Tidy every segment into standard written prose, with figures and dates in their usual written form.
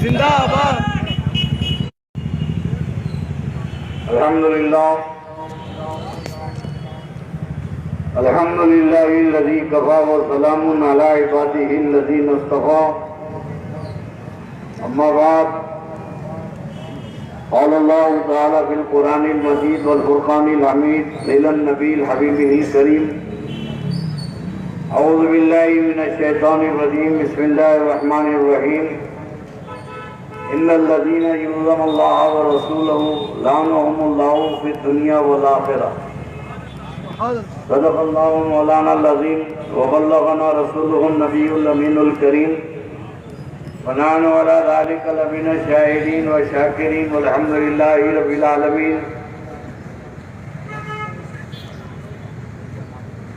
زندہ آباد. الحمدللہ الذی کفا وسلام علی عبادہ الذین اصطفیٰ. اما بعد قال اللہ تعالی فی القرآن المجید والفرقان الحمید إلى النبی الحبیب الکریم. اعوذ باللہ من الشیطان الرجیم. بسم اللہ الرحمن الرحیم. ان الذین یؤذون اللہ ورسولہ لعنهم اللہ فی الدنیا والآخرہ. صدق اللہ مولانا العظیم وبلغنا رسولہ النبی الامین الکریم. ونحن على ذلك لمن الشاهدين والشاکرین والحمد للہ رب العالمین.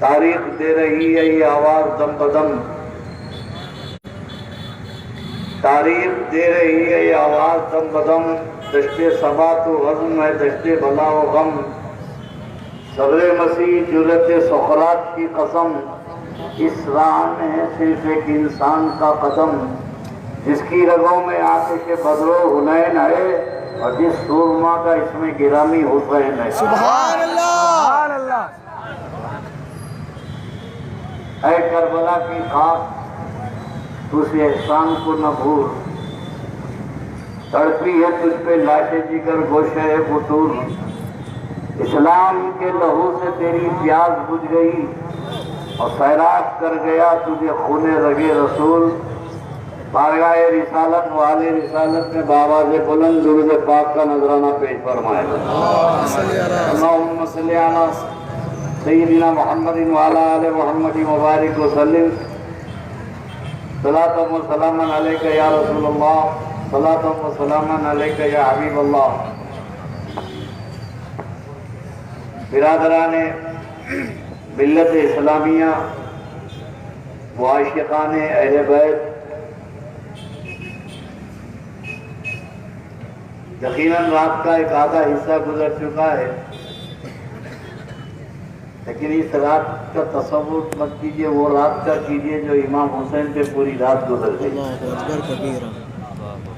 تاریخ دے رہی ہے یہ آواز دم بدم. تاریخ دے رہی ہے یہ آواز دم بدم. دشت صبا تو غزم ہے دشت بلا و غم. صبر مسیح جرت سقراط کی قسم. اس راہ میں ہے صرف ایک انسان کا قدم. جس کی رگوں میں آتش بدر و حنین ہے اور جس سورما کا اس میں گرامی حسین ہے. سبحان اللہ. اے کربلا کی خاک تو اس احسان کو نہ بھول. تڑپی ہے تجھ پہ لاش جگر گوشہ بطور. اسلام کے لہو سے تیری پیاس بجھ گئی اور سیراب کر گیا تجھے خون رگے رسول. بارگاہ رسالت والے رسالت میں بابا سے بلند درود پاک کا نذرانہ پیش فرمائے. اللہم صلی علی سیدنا محمد وعلی آل محمد مبارک وسلم. صلاۃ و سلام علیک یا رسول اللہ. صلاۃ و سلام علیک یا حبیب اللہ. برادران ملت اسلامیہ و عاشقان اہل بیت، یقیناً رات کا ایک آدھا حصہ گزر چکا ہے، لیکن اس رات کا تصور مت کیجیے، وہ رات کا کیجیے جو امام حسین پہ پوری رات گزر گئی.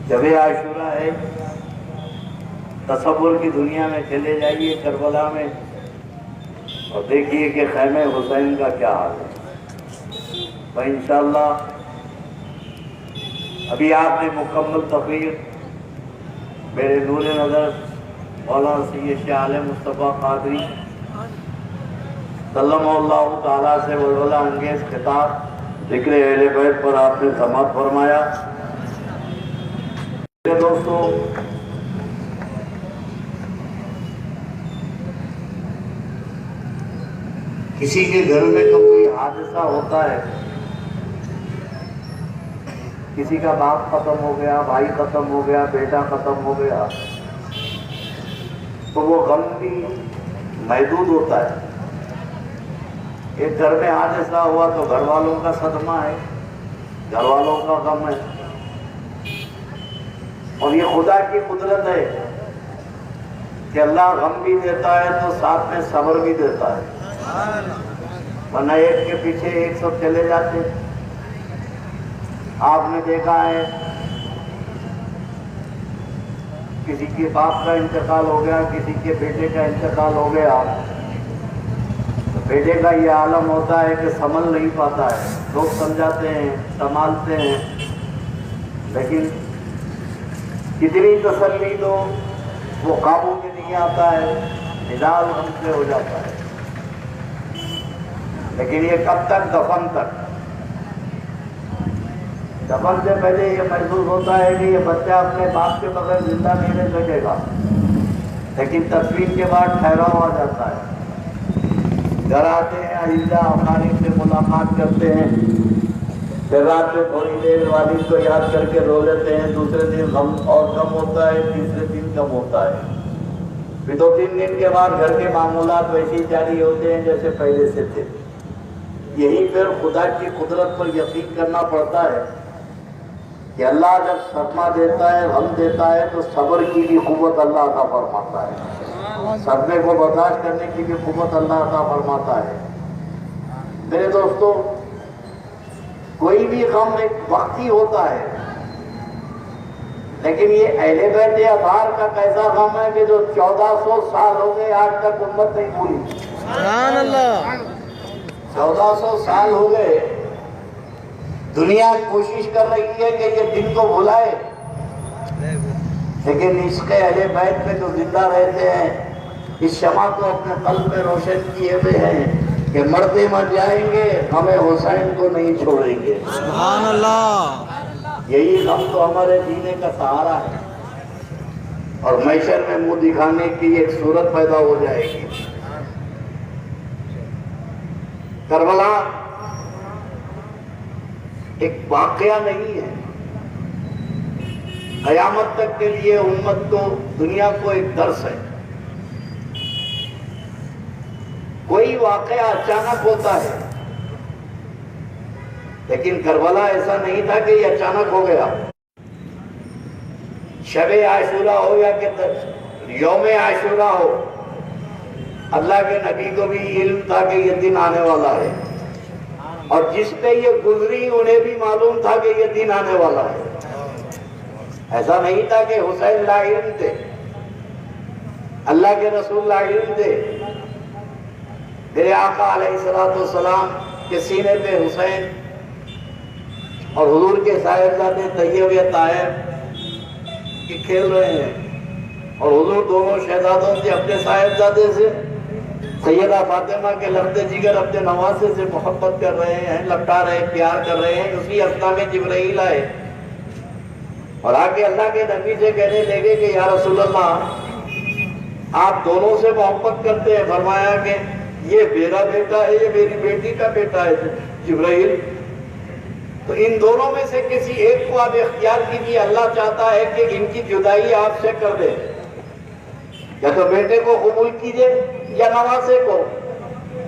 شب عاشورہ ہے. تصور کی دنیا میں چلے جائیے کربلا میں اور دیکھیے کہ خیمہ حسین کا کیا حال ہے. انشاءاللہ ابھی آپ نے مکمل تقریر میرے نور نظر مولانا سید شاہ عالم مصطفیٰ قادری سلم اللہ تعالیٰ سے ولولہ انگیز خطاب ذکر اہل بیت پر آپ نے سماعت فرمایا. میرے دوستو، کسی کے گھر میں تو کوئی حادثہ ہوتا ہے، کسی کا باپ ختم ہو گیا، بھائی ختم ہو گیا، بیٹا ختم ہو گیا، تو وہ غم بھی محدود ہوتا ہے. ایک گھر میں حادثہ ہوا تو گھر والوں کا صدمہ ہے، گھر والوں کا غم ہے. اور یہ خدا کی قدرت ہے کہ اللہ غم بھی دیتا ہے تو ساتھ میں صبر بھی دیتا ہے، ورنہ ایک کے پیچھے ایک سب چلے جاتے. آپ نے دیکھا ہے کسی کے باپ کا انتقال ہو گیا، کسی کے بیٹے کا انتقال ہو گیا، تو بیٹے کا یہ عالم ہوتا ہے کہ سنبھل نہیں پاتا ہے. لوگ سمجھاتے ہیں، سنبھالتے ہیں، لیکن کتنی تسلی دو وہ قابو میں نہیں آتا ہے، مزاج ہم سے ہو جاتا ہے. لیکن یہ کب تک؟ دفن تک. دفن سے پہلے یہ محسوس ہوتا ہے کہ یہ بچہ اپنے باپ کے بغیر زندہ نہیں رہ سکے گا، لیکن تدفین کے بعد ٹھہراؤ آ جاتا ہے. گھر آتے ہیں، اہلیہ اقارب سے ملاقات کرتے ہیں، پھر رات میں تھوڑی دیر والد کو یاد کر کے رو لیتے ہیں. دوسرے دن غم اور کم ہوتا ہے، تیسرے دن کم ہوتا ہے. پھر 2-3 دن کے بعد گھر کے معمولات ویسے ہی جاری ہوتے ہیں جیسے پہلے سے تھے. یہی پھر خدا کی قدرت پر یقین کرنا پڑتا ہے کہ اللہ جب صدمہ دیتا ہے، غم دیتا ہے، تو صبر کی بھی قوت اللہ عطا فرماتا ہے. صدمے کو برداشت کرنے کی بھی قوت اللہ عطا فرماتا ہے. میرے دوستو، کوئی بھی غم ایک وقتی ہوتا ہے، لیکن یہ اہل بیت اطہار کا کیسا غم ہے کہ جو 1400 سال ہو گئے آج تک امت نہیں پوری۔ سبحان اللہ۔ 1400 سال ہو گئے، دنیا کوشش کر رہی ہے کہ یہ دن کو بھلائے، لیکن عشق اہل بیت میں جو زندہ رہتے ہیں، اس شمع کو اپنے قلب میں روشن کیے ہوئے ہیں کہ مرتے مر جائیں گے، ہمیں حسین کو نہیں چھوڑیں گے۔ سبحان اللہ۔ یہی غم تو ہمارے جینے کا سہارا ہے، اور محشر میں منہ دکھانے کی ایک صورت پیدا ہو جائے گی۔ کربلا ایک واقعہ نہیں ہے، قیامت تک کے لیے امت کو، دنیا کو ایک درس ہے۔ کوئی واقعہ اچانک ہوتا ہے، لیکن کربلا ایسا نہیں تھا کہ یہ اچانک ہو گیا۔ شب عاشورہ ہو یا کہ یوم عاشورہ ہو، اللہ کے نبی کو بھی علم تھا کہ یہ دن آنے والا ہے، اور جس پہ یہ گزری انہیں بھی معلوم تھا کہ یہ دن آنے والا ہے۔ ایسا نہیں تھا کہ حسین لا علم تھے، اللہ کے رسول لا علم تھے۔ میرے آقا علیہ السلام کے سینے پہ حسین اور حضور کے صاحبزادے طیب یا طاہر کی کھیل رہے ہیں، اور حضور دونوں شہزادوں سے اپنے صاحبزادے سے، سیدہ فاطمہ کے لخت جگر اپنے نواسے سے محبت کر رہے ہیں، لپٹا رہے ہیں، پیار کر رہے ہیں۔ اسی ہفتہ میں جبرائیل آئے اور آگے اللہ کے نبی سے کہنے لگے کہ یا رسول اللہ، آپ دونوں سے محبت کرتے ہیں، فرمایا کہ یہ میرا بیٹا ہے، یہ میری بیٹی کا بیٹا ہے جبرائیل، تو ان دونوں میں سے کسی ایک کو آپ اختیار کیجیے، اللہ چاہتا ہے کہ ان کی جدائی آپ سے کر دے، یا تو بیٹے کو قبول کیجیے یا نواسے کو۔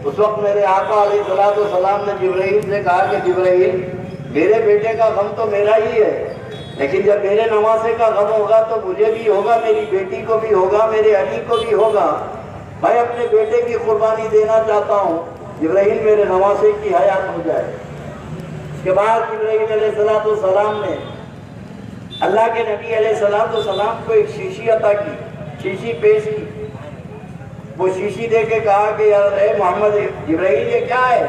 اس وقت میرے آقا علیہ السلام نے جبرائیل سے کہا کہ جبرائیل، میرے بیٹے کا غم تو میرا ہی ہے، لیکن جب میرے نواسے کا غم ہوگا تو مجھے بھی ہوگا، میری بیٹی کو بھی ہوگا، میرے علی کو بھی ہوگا۔ میں اپنے بیٹے کی قربانی دینا چاہتا ہوں، جبرائیل میرے نواسے کی حیات ہو جائے۔ اس کے بعد جبرائیل علیہ السلام نے اللہ کے نبی علیہ السلام کو ایک شیشی عطا کی، شیشی پیش کی۔ وہ شیشی دے کے کہا کہ اے محمد جبرائیل، یہ کیا ہے؟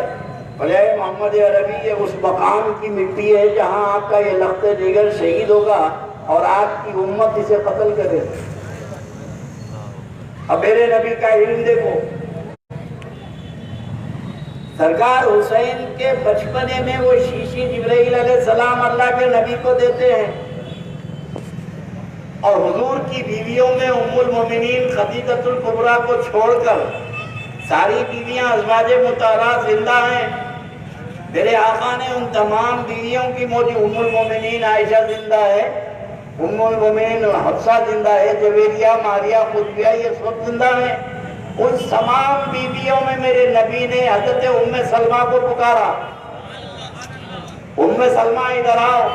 بولے اے محمد عربی، یہ اس مقام کی مٹی ہے جہاں آپ کا یہ لخت جگر شہید ہوگا اور آپ کی امت اسے قتل کرے۔ اب میرے نبی کا علم دیکھو، سرکار حسین کے بچپنے میں وہ شیشی جبرائیل علیہ السلام اللہ کے نبی کو دیتے ہیں، اور حضور کی بیویوں میں ام المومنین خدیجہ الکبریٰ کو چھوڑ کر ساری بیویاں ازواج مطہرات زندہ ہیں۔ میرے آقا نے ان تمام بیویوں کی موجود، ام المومنین عائشہ زندہ ہے، ام المومنین حفصہ زندہ ہے، جویریہ، ماریہ، قطبیہ، یہ سب زندہ ہیں۔ ان تمام بیویوں میں میرے نبی نے حضرت ام سلمہ کو پکارا، ام سلمہ ادھر آؤ۔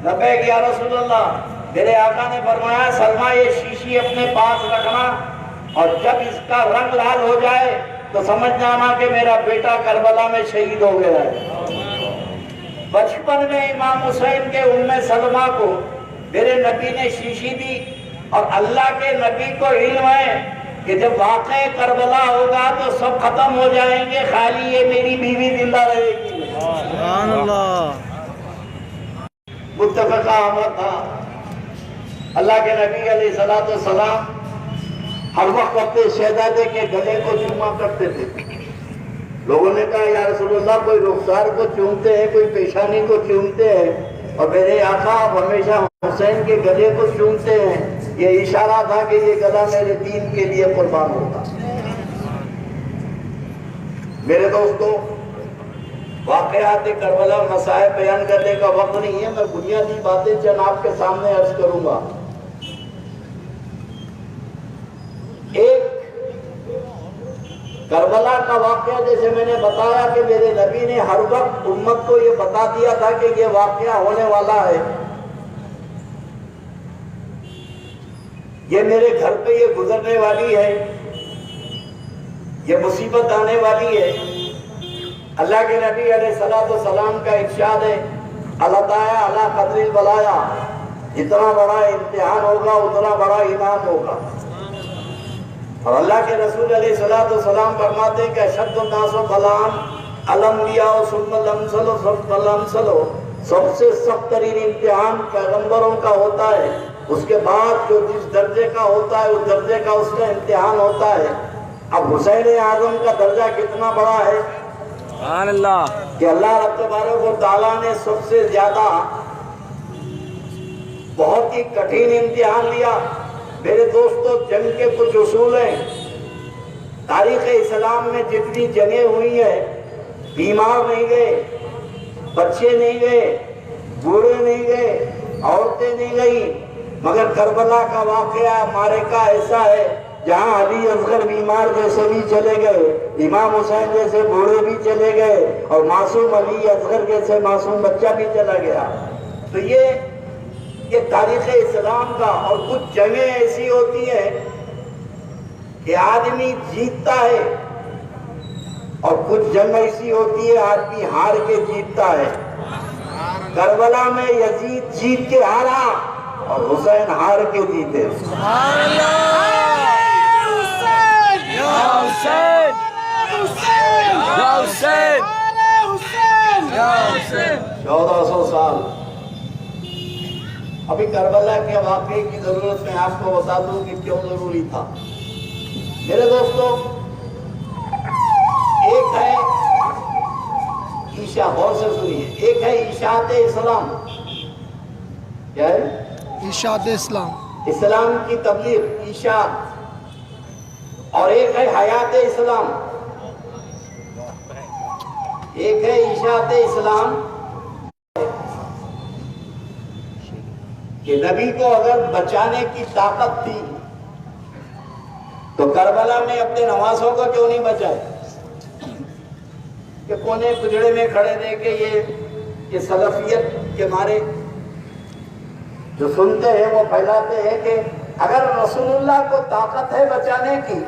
لبیک یا رسول اللہ۔ میرے آقا نے فرمایا سلمہ یہ شیشی اپنے پاس رکھنا، اور جب اس کا رنگ لال ہو جائے تو سمجھ جانا کہ میرا بیٹا کربلا میں شہید ہو گیا ہے۔ بچپن میں امام حسین کے ام سلمہ کو میرے نبی نے شیشی دی، اور اللہ کے نبی کو علم ہے کہ جب واقع کربلا ہوگا تو سب ختم ہو جائیں گے، خالی یہ میری بیوی زندہ رہے گی۔ سبحان اللہ۔ متفقہ امر تھا۔ اللہ کے نبی علیہ السلام ہر وقت اپنے شہزادے کے گلے کو چوما کرتے تھے۔ لوگوں نے کہا یا رسول اللہ، کوئی رخسار کو چومتے ہیں، کوئی پیشانی کو چومتے ہیں، اور میرے آقا آپ ہمیشہ حسین کے گلے کو چومتے ہیں، یہ اشارہ تھا کہ یہ گلا میرے دین کے لیے قربان ہوگا۔ میرے دوستو، واقعات کربلا مسائل بیان کرنے کا وقت نہیں ہے، میں بنیادی باتیں چند آپ کے سامنے عرض کروں گا۔ ایک کربلا کا واقعہ، جیسے میں نے بتایا کہ میرے نبی نے ہر وقت امت کو یہ بتا دیا تھا کہ یہ واقعہ ہونے والا ہے، یہ میرے گھر پہ یہ گزرنے والی ہے، یہ مصیبت آنے والی ہے۔ اللہ کے نبی علیہ السلام کا ارشاد ہے اللہ قدر البلایا، جتنا بڑا امتحان ہوگا اتنا بڑا انعام ہوگا. اور اللہ کے رسول علیہ السلام فرماتے ہیں کہ اشد الناس بلاء الانبیاء ثم الامثل ثم الامثل، سب سے سخت ترین امتحان پیغمبروں کا ہوتا ہے، اس کے بعد جو جس درجے کا ہوتا ہے اس درجے کا اس کا امتحان ہوتا ہے. اب حسین اعظم کا درجہ کتنا بڑا ہے سبحان اللہ کہ اللہ رب تبارک و تعالیٰ نے سب سے زیادہ بہت ہی کٹھن امتحان لیا. میرے دوستو، جنگ کے کچھ اصول ہیں. تاریخ اسلام میں جتنی جنگیں ہوئی ہیں، بیمار نہیں گئے، بچے نہیں گئے، بوڑھے نہیں گئے، عورتیں نہیں گئی، مگر کربلا کا واقعہ معرکہ ایسا ہے جہاں علی اصغر بیمار جیسے بھی چلے گئے، امام حسین جیسے بوڑھے بھی چلے گئے، اور معصوم علی اصغر جیسے معصوم بچہ بھی چلا گیا. تو یہ تاریخ اسلام کا. اور کچھ جنگیں ایسی ہوتی ہیں کہ آدمی جیتتا ہے، اور کچھ جنگ ایسی ہوتی ہے آدمی ہار کے جیتتا ہے. کربلا میں یزید جیت کے ہارا اور حسین ہار کے جیتے. سبحان اللہ یا حسین یا حسین یا حسین. 1400 سال. ابھی کربلا کے واقعے کی ضرورت میں آپ کو بتا دوں کہ کیوں ضروری تھا. میرے دوستو، ایک ہے عیشا، غور سے سنیے، ایک ہے اشاعت اسلام. کیا ہے؟ اشاعت اسلام، اسلام کی تبلیغ، اشاعت. اور ایک ہے حیات اسلام. ایک ہے اشاعت اسلام کہ نبی کو اگر بچانے کی طاقت تھی تو کربلا میں اپنے نواسوں کو کیوں نہیں بچائے؟ کہ کونے پجڑے میں کھڑے دے کے یہ سلفیت کے مارے جو سنتے ہیں وہ پھیلاتے ہیں کہ اگر رسول اللہ کو طاقت ہے بچانے کی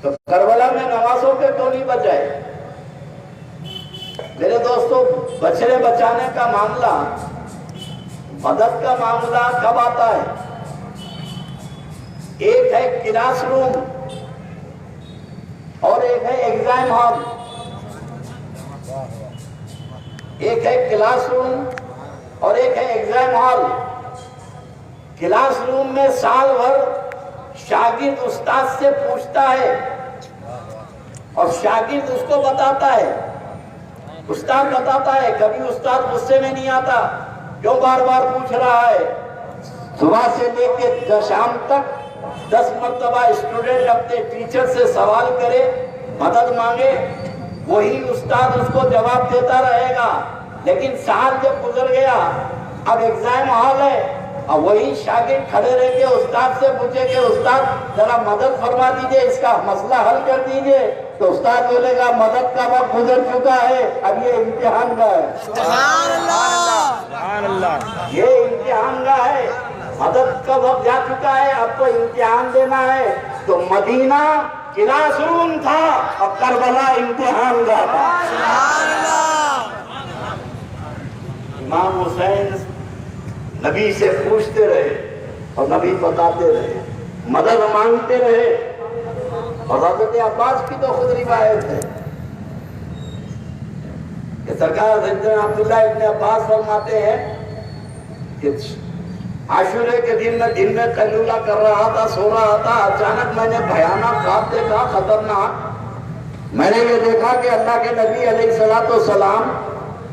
تو کربلا میں نواسوں کے کیوں نہیں بچائے؟ میرے دوستو، بچنے بچانے کا معاملہ، مدد کا معاملہ کب آتا ہے؟ ایک ہے کلاس روم اور ایک ہے ایگزام ہال. ایک ہے کلاس روم اور ایک ہے ایگزام ہال. کلاس روم میں سال بھر شاگرد استاد سے پوچھتا ہے اور شاگرد اس کو بتاتا ہے، استاد بتاتا ہے. کبھی استاد غصے میں نہیں آتا، کیوں بار بار پوچھ رہا ہے. صبح سے لے کے شام تک 10 مرتبہ اسٹوڈنٹ اپنے ٹیچر سے سوال کرے، مدد مانگے، وہی استاد اس کو جواب دیتا رہے گا. لیکن سال جب گزر گیا، اب ایگزام ہال ہے، اب وہی شاگرد کھڑے رہ کے استاد سے پوچھے کہ استاد ذرا مدد فرما دیجئے، اس کا مسئلہ حل کر دیجئے، تو استاد بولے گا مدد کا وقت گزر چکا ہے، اب یہ امتحان کا ہے. سبحان اللہ سبحان اللہ. یہ امتحان کا ہے، مدد کا وقت جا چکا ہے، اب تو امتحان دینا ہے. تو مدینہ کلاس روم تھا اور کربلا امتحان کا تھا. سبحان اللہ. امام حسین نبی سے پوچھتے رہے اور نبی بتاتے رہے، مدد مانگتے رہے. اور حضرت عباس کی تو خود روایت ہے کہ سرکار حضرت عبداللہ ابن عباس فرماتے ہیں کہ عاشورے کے دن میں قیلولہ کر رہا تھا، سو رہا تھا، اچانک میں نے بھیانک خواب دیکھا، خطرناک. میں نے یہ دیکھا کہ اللہ کے نبی علیہ السلام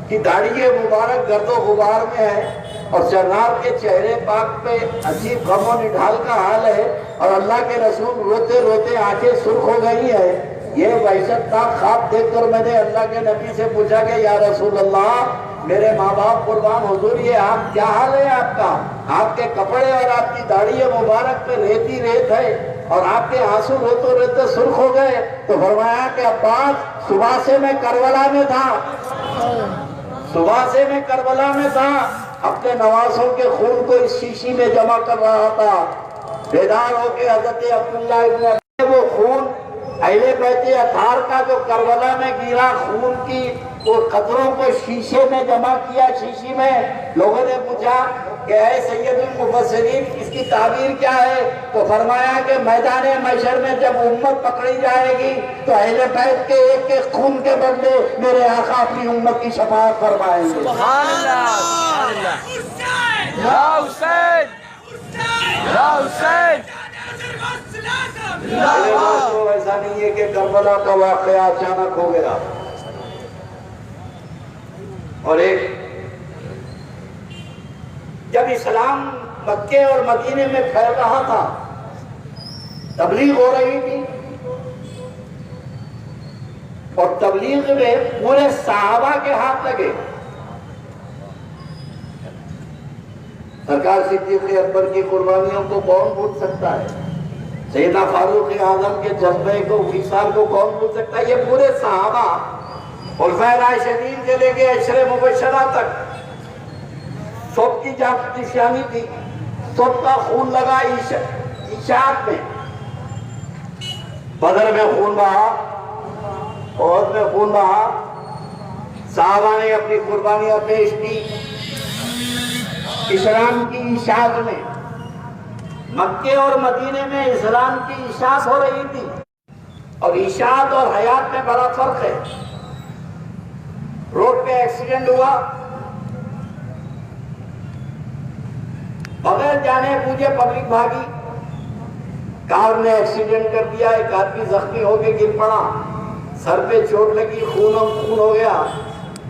کی داڑھی مبارک گرد و غبار میں ہے اور سرناب کے چہرے پاک پہ عجیب غم و نڈھال کا حال ہے، اور اللہ کے رسول روتے روتے آنکھیں سرخ ہو گئی ہے. یہ وحشت ناک خواب دیکھ کر میں نے اللہ کے نبی سے پوچھا کہ یا رسول اللہ، میرے ماں باپ قربان حضور، یہ آپ کیا حال ہے آپ کا؟ آپ کے کپڑے اور آپ کی داڑھی مبارک پہ ریت ہی ریت ہے اور آپ کے آنسو روتے روتے سرخ ہو گئے. تو فرمایا کہ عباس، صبح سے میں کربلا میں تھا، صبح سے میں کربلا میں تھا، اپنے نواسوں کے خون کو اس شیشی میں جمع کر رہا تھا. بیدار ہو کے حضرت عبداللہ ابن وہ خون اہل بیت اطہار کا جو کربلا میں گرا خون کی وہ قطروں کو شیشے میں جمع کیا، شیشی میں لوگوں نے پوچھا کہ اے سید المفسرین اس کی تعبیر کیا ہے؟ تو فرمایا کہ میدان محشر میں جب امت پکڑی جائے گی تو اہل بیت کے ایک ایک خون کے بدلے میرے آقا اپنی امت کی شفاعت فرمائیں گے۔ سبحان اللہ، سبحان اللہ۔ یا حسین، یا حسین۔ میرے دوستو ایسا نہیں ہے کہ کربلا کا واقعہ اچانک ہو گیا، اور ایک جب اسلام مکے اور مدینے میں پھیل رہا تھا، تبلیغ ہو رہی تھی، اور تبلیغ میں پورے صحابہ کے ہاتھ لگے۔ سرکار صدیق اکبر کی قربانیوں کو کون بھول سکتا ہے؟ سیدنا فاروق اعظم کے جذبے کو، وصال کو کون بھول سکتا ہے؟ یہ پورے صحابہ خلفائے راشدین سے لے کے عشرے مبشرہ تک سب کی نشانی تھی، سب کا خون لگا عشاءت میں۔ بدر میں خون بہا، احد میں خون بہا، صحابہ نے اپنی قربانیاں پیش کی اسلام کی اشاعت میں۔ مکے اور مدینے میں اسلام کی اشاعت ہو رہی تھی، اور اشاعت اور حیات میں بڑا فرق ہے۔ روڈ پہ ایکسیڈنٹ ہوا، بغیر جانے بوجھے پبلک بھاگی، کار نے ایکسیڈنٹ کر دیا، ایک آدمی زخمی ہو کے گر پڑا، سر پہ چوٹ لگی، خون ہو گیا،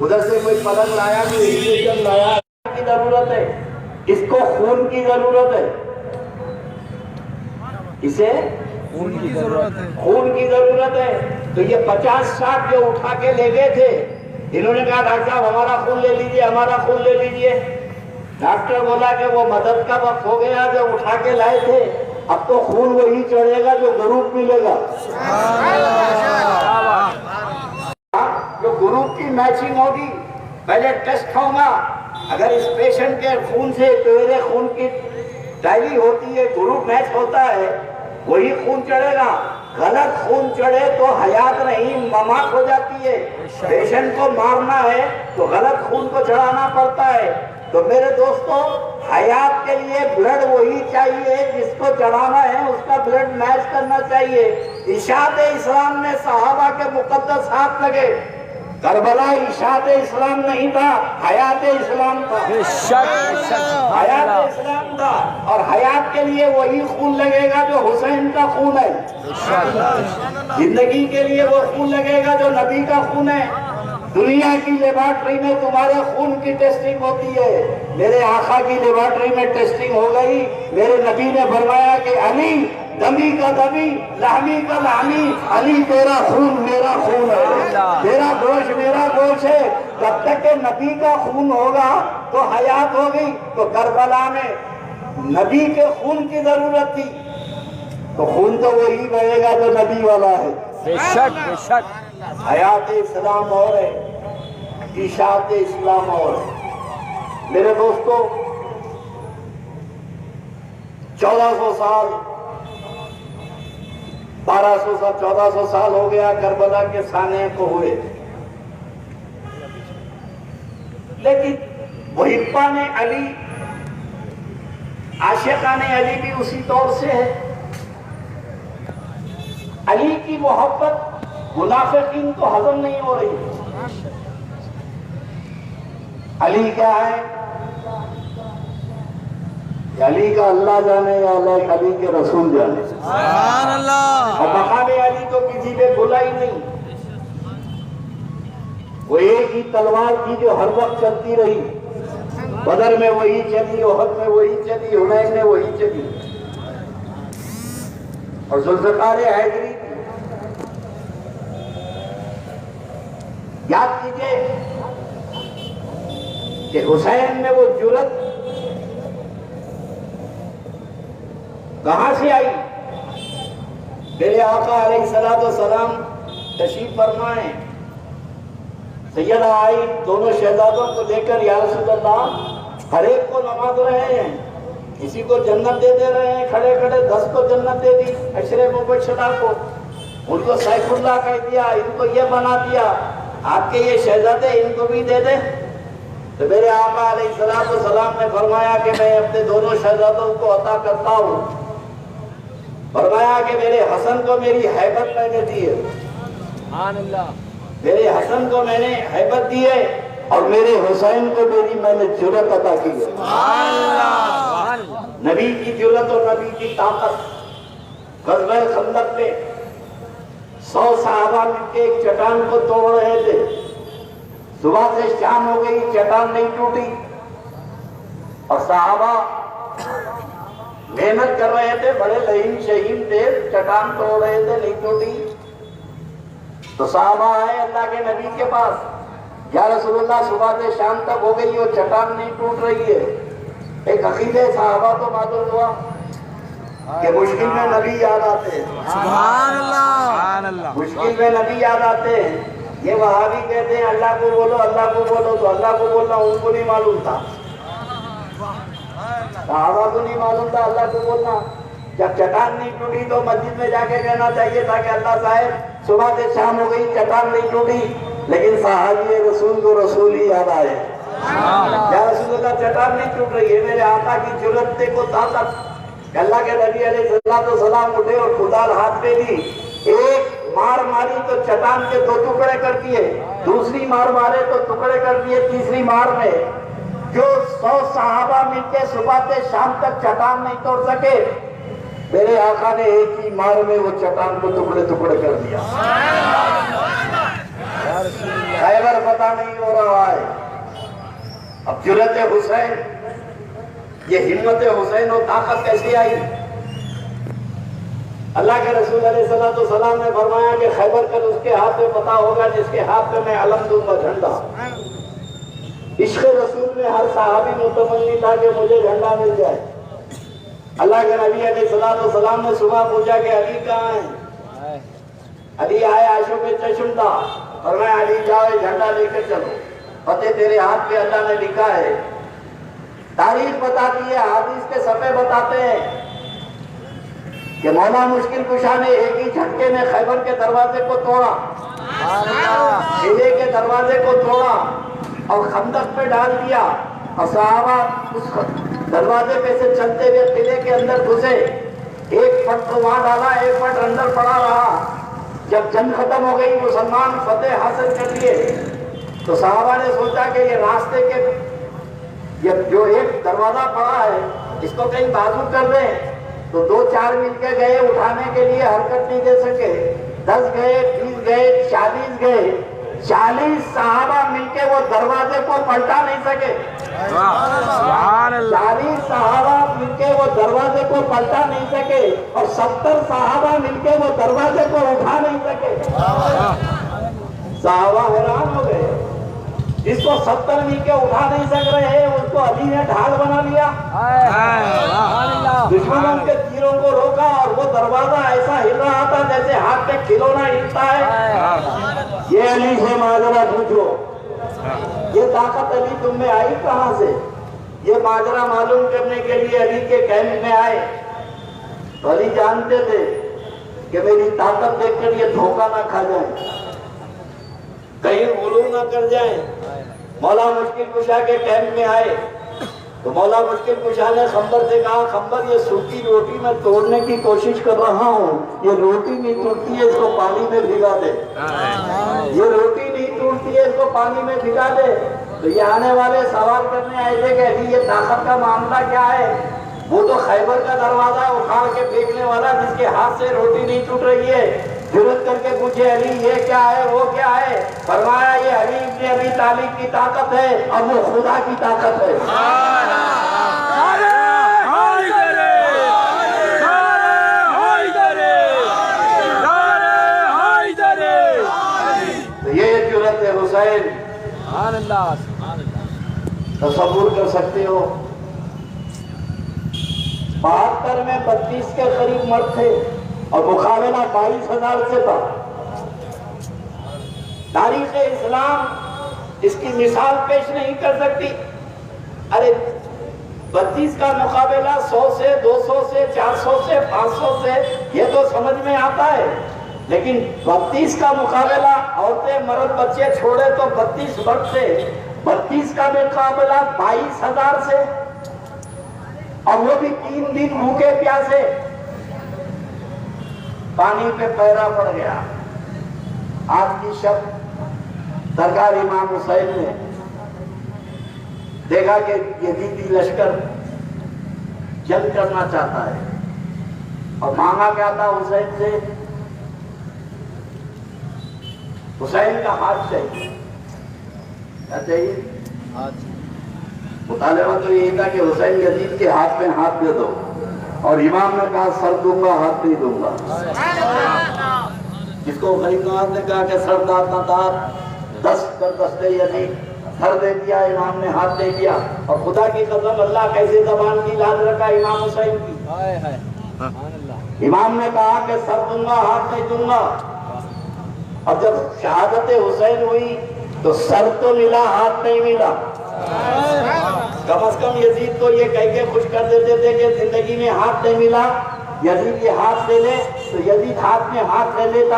ادھر سے کوئی پلنگ لایا، کوئی انجیکشن لایا۔ کی ضرورت ہے، اس کو خون کی ضرورت ہے، اسے خون کی ضرورت ہے، خون کی ضرورت ہے۔ تو یہ 50-60 جو اٹھا کے لے گئے تھے، انہوں نے کہا ڈاکٹر صاحب ہمارا خون لے لیجئے، ہمارا خون لے لیجئے۔ ڈاکٹر بولا کہ وہ مدد کا وقت ہو گیا، جو اٹھا کے لائے تھے، اب تو خون وہی چڑھے گا جو گروپ ملے گا، جو گروپ کی میچنگ ہوگی، پہلے ٹیسٹ ہوگا۔ اگر اس پیشنٹ کے خون سے میرے خون کی ڈائلی ہوتی ہے، گروپ میچ ہوتا ہے، وہی خون چڑھے گا۔ غلط خون چڑھے تو حیات نہیں، ممات ہو جاتی ہے۔ پیشنٹ کو مارنا ہے تو غلط خون کو چڑھانا پڑتا ہے۔ تو میرے دوستو، حیات کے لیے بلڈ وہی چاہیے جس کو چڑھانا ہے، اس کا بلڈ میچ کرنا چاہیے۔ اشاعت اسلام میں صحابہ کے مقدس ہاتھ لگے۔ کربلا اشاعت اسلام نہیں تھا، حیات اسلام تھا، حیات اسلام تھا، اور حیات کے لیے وہی خون لگے گا جو حسین کا خون ہے، زندگی کے لیے وہ خون لگے گا جو نبی کا خون ہے۔ دنیا کی لیبارٹری میں تمہارے خون کی ٹیسٹنگ ہوتی ہے، میرے آقا کی لیبارٹری میں ٹیسٹنگ ہو گئی۔ میرے نبی نے فرمایا کہ علی دمی کا دمی، لحمی کا لحمی، علی تیرا خون میرا خون ہے، تیرا گوشت میرا گوشت ہے۔ جب تک کہ نبی کا خون ہوگا تو حیات ہوگی۔ تو کربلا میں نبی کے خون کی ضرورت تھی، تو خون تو وہی بہے گا جو نبی والا ہے۔ بے شک، بے شک۔ حیات اسلام اور ہے، اشاعت اسلام اور ہے۔ میرے دوستو، 1400 سال 1200 سال 1400 سال ہو گیا کربلا کے سانے کو ہوئے، لیکن محبان علی، عاشقان علی بھی اسی دور سے ہے۔ علی کی محبت منافقین کو ہضم نہیں ہو رہی۔ علی کیا ہے؟ علی کا اللہ جانے یا علی کے رسول جانے۔ سبحان اللہ۔ اور مقام علی تو کسی پہ بھلا ہی نہیں، وہ ایک ہی تلوار تھی جو ہر وقت چلتی رہی۔ بدر میں وہی چلی، احد میں وہی چلی، حنین میں وہی چلی، اور ذوالفقار حیدری تھی۔ یاد کیجئے کہ حسین میں وہ جرت کہاں سے آئی؟ میرے آقا علیہ السلام تشریف فرمائیں، سیدہ آئی دونوں شہزادوں کو لے کر، یا رسول اللہ ہر ایک کو نواز رہے ہیں، کسی کو جنت دے رہے ہیں، کھڑے کھڑے 10 کو جنت دے دی، عشرے مبشرہ کو، ان کو سیف اللہ کہہ دیا، ان کو یہ بنا دیا، آپ کے یہ شہزادے ان کو بھی دے دیں۔ تو میرے آقا علیہ السلام نے فرمایا کہ میں اپنے دونوں شہزادوں کو عطا کرتا ہوں۔ فرمایا کہ میرے حسن کو میری ہیبت میں نے دی ہے، سبحان اللہ، میرے حسن کو میں نے ہیبت دی ہے، اور میرے حسین کو میں نے جرأت عطا کی ہے۔ سبحان اللہ، نبی کی جرأت اور نبی کی طاقت۔ غزوہ خندق میں 100 صحابہ مل کے ایک چٹان کو توڑ رہے تھے، صبح سے شام ہو گئی، چٹان نہیں ٹوٹی، اور صحابہ محنت کر رہے تھے، بڑے لہیم شہیم تھے، چٹان توڑ رہے تھے، نہیں ٹوٹی۔ تو صحابہ آئے اللہ کے نبی کے پاس، یا رسول اللہ صبح سے شام تک ہو گئی اور چٹان نہیں ٹوٹ رہی ہے۔ ایک عقیدے صحابہ کو معلوم ہوا کہ مشکل میں نبی یاد آتے ہیں، سبحان اللہ، مشکل میں نبی یاد آتے ہیں۔ یہ وہابی کہتے ہیں اللہ کو بولو، اللہ کو بولو، تو اللہ کو بولنا ان کو نہیں معلوم تھا، صحابہ کو نہیں معلوم تھا اللہ کو بولنا۔ جب چٹان نہیں ٹوٹی تو مسجد میں جا کے کہنا چاہیے تھا کہ اللہ صاحب صبح سے شام ہو گئی، چٹان نہیں ٹوٹی، لیکن صحابی رسول کو رسول ہی یاد آئے، یا رسول اللہ چٹان نہیں ٹوٹ رہی ہے، میرے آقا کی جرأت دیکھو، طاقت۔ اللہ کے نبی علیہ السلام اٹھے اور خدا ہاتھ پہ دی، ایک مار ماری تو چٹان کے 2 ٹکڑے کر دیے، دوسری مار مارے تو ٹکڑے کر دیے، تیسری مار میں جو 100 صحابہ مل کے صبح سے شام تک چٹان نہیں توڑ سکے، میرے آقا نے ایک ہی مار میں وہ چٹان کو ٹکڑے ٹکڑے کر دیا۔ خیبر پتہ نہیں ہو رہا ہے۔ اب جرأت حسین، یہ ہمت حسین و طاقت کیسے آئی؟ اللہ کے رسول علیہ السلام نے فرمایا کہ خیبر کل اس کے ہاتھ میں پتہ ہوگا جس کے ہاتھ میں میں علم دوں گا، جھنڈا۔ عشق رسول میں ہر صحابی متمنی تھا کہ مجھے جھنڈا مل جائے۔ اللہ کے نبی علیہ السلام نے صبح پوچھا کہ علی کہاں ہے؟ علی آئے، آنکھوں پہ چشم تھا، فرمایا علی جاؤ یہ جھنڈا لے کر چلو، فتح تیرے ہاتھ پہ اللہ نے لکھا ہے۔ تاریخ بتاتی ہے، حدیث کے صفحے بتاتے ہیں کہ مولا مشکل کشا نے ایک ہی جھٹکے میں خیبر کے دروازے کو توڑا، قلعے کے دروازے کو توڑا اور خندق پہ ڈال دیا، اور صحابہ اس دروازے پہ سے چلتے ہوئے قلعے کے اندر گھسے، ایک پٹ تو وہاں ڈالا، ایک پٹ اندر پڑا رہا۔ جب جنگ ختم ہو گئی، مسلمان فتح حاصل کر لیے، تو صحابہ نے سوچا کہ یہ راستے کے یہ جو ایک دروازہ پڑا ہے اس کو کہیں بازو کر دیں، تو 2-4 مل کے گئے، اٹھانے کے لیے حرکت نہیں دے سکے، 10 گئے، 20 گئے، 40 گئے، 40 صحابہ مل کے وہ دروازے کو پلٹا نہیں سکے، 40 صحابہ مل کے وہ دروازے کو پلٹا نہیں سکے، اور 70 صحابہ مل کے وہ دروازے کو اٹھا نہیں سکے۔ صحابہ حیران ہو گئے، جس کو 70 مل کے اٹھا نہیں سک رہے ہیں اس کو علی نے ڈھال بنا لیا، دشمنوں کے تیروں کو روکا، اور وہ دروازہ ایسا ہل رہا تھا جیسے ہاتھ میں کھلونا ہلتا ہے۔ یہ علی سے ماجرا پوچھو، یہ طاقت علی تم میں آئی کہاں سے؟ یہ ماجرا معلوم کرنے کے لیے علی کے کیمپ میں آئے، تو علی جانتے تھے کہ میری طاقت دیکھ کر یہ دھوکہ نہ کھا جائیں، کہیں غلو نہ کر جائیں۔ مولا مشکل کشا کے کیمپ میں آئے تو مولا مشکل کشا نے خنبر سے کہا، خنبر یہ سوکھی روٹی میں توڑنے کی کوشش کر رہا ہوں، یہ روٹی نہیں ٹوٹتی ہے، اس کو پانی میں بھگا دے، یہ روٹی نہیں ٹوٹتی ہے، اس کو پانی میں بھگا دے۔ تو یہ آنے والے سوال کرنے آئے تھے کہ ابھی یہ طاقت کا معاملہ کیا ہے؟ وہ تو خیبر کا دروازہ اکھاڑ کے پھینکنے والا جس کے ہاتھ سے روٹی نہیں ٹوٹ رہی ہے، جرأت کر کے پوچھے علی یہ کیا ہے، وہ کیا ہے؟ فرمایا یہ علی ابن ابی طالب کی طاقت ہے، اور وہ خدا کی طاقت ہے۔ یہ جرأت حسین، تصور کر سکتے ہو 72 میں 32 کے قریب مرد تھے اور مقابلہ 22,000 سے تھا۔ تاریخ اسلام اس کی مثال پیش نہیں کر سکتی۔ ارے 32 کا مقابلہ 100 سے 200 سے 400 سے 500 سے یہ تو سمجھ میں آتا ہے، لیکن 32 کا مقابلہ عورتیں مرد بچے چھوڑے تو 32 مرد سے 32 کا مقابلہ 22,000 سے، اور وہ بھی 3 دن بھوکے پیاسے، پانی پہ پیرا پڑ گیا۔ آج کی شب سرکار امام حسین نے دیکھا کہ یزیدی لشکر جنگ کرنا چاہتا ہے، اور مانگا کیا تھا حسین سے؟ حسین کا ہاتھ چاہیے۔ کیا چاہیے؟ مطالبہ تو یہی تھا کہ حسین یزید کے ہاتھ میں ہاتھ دے دو، اور امام نے کہا سر دوں گا، ہاتھ نہیں دوں گا۔ جس کو غریب نواز نے کہا کہ سر دار نہ دار، دست کر دستے یزید، سر دے دیا، امام نے ہاتھ دے دیا۔ اور خدا کی قسم اللہ کیسے زبان کی لاج رکھا امام حسین کی۔ امام نے کہا کہ سر دوں گا، ہاتھ نہیں دوں گا۔ اب جب شہادت حسین ہوئی تو سر تو ملا، ہاتھ نہیں ملا۔ کم از کم یزید کو یہ کہہ کے خوش کر دیتے تھے کہ زندگی میں ہاتھ نہیں ملا، یزید یہ ہاتھ لے لے، تو یزید ہاتھ میں ہاتھ لے لیتا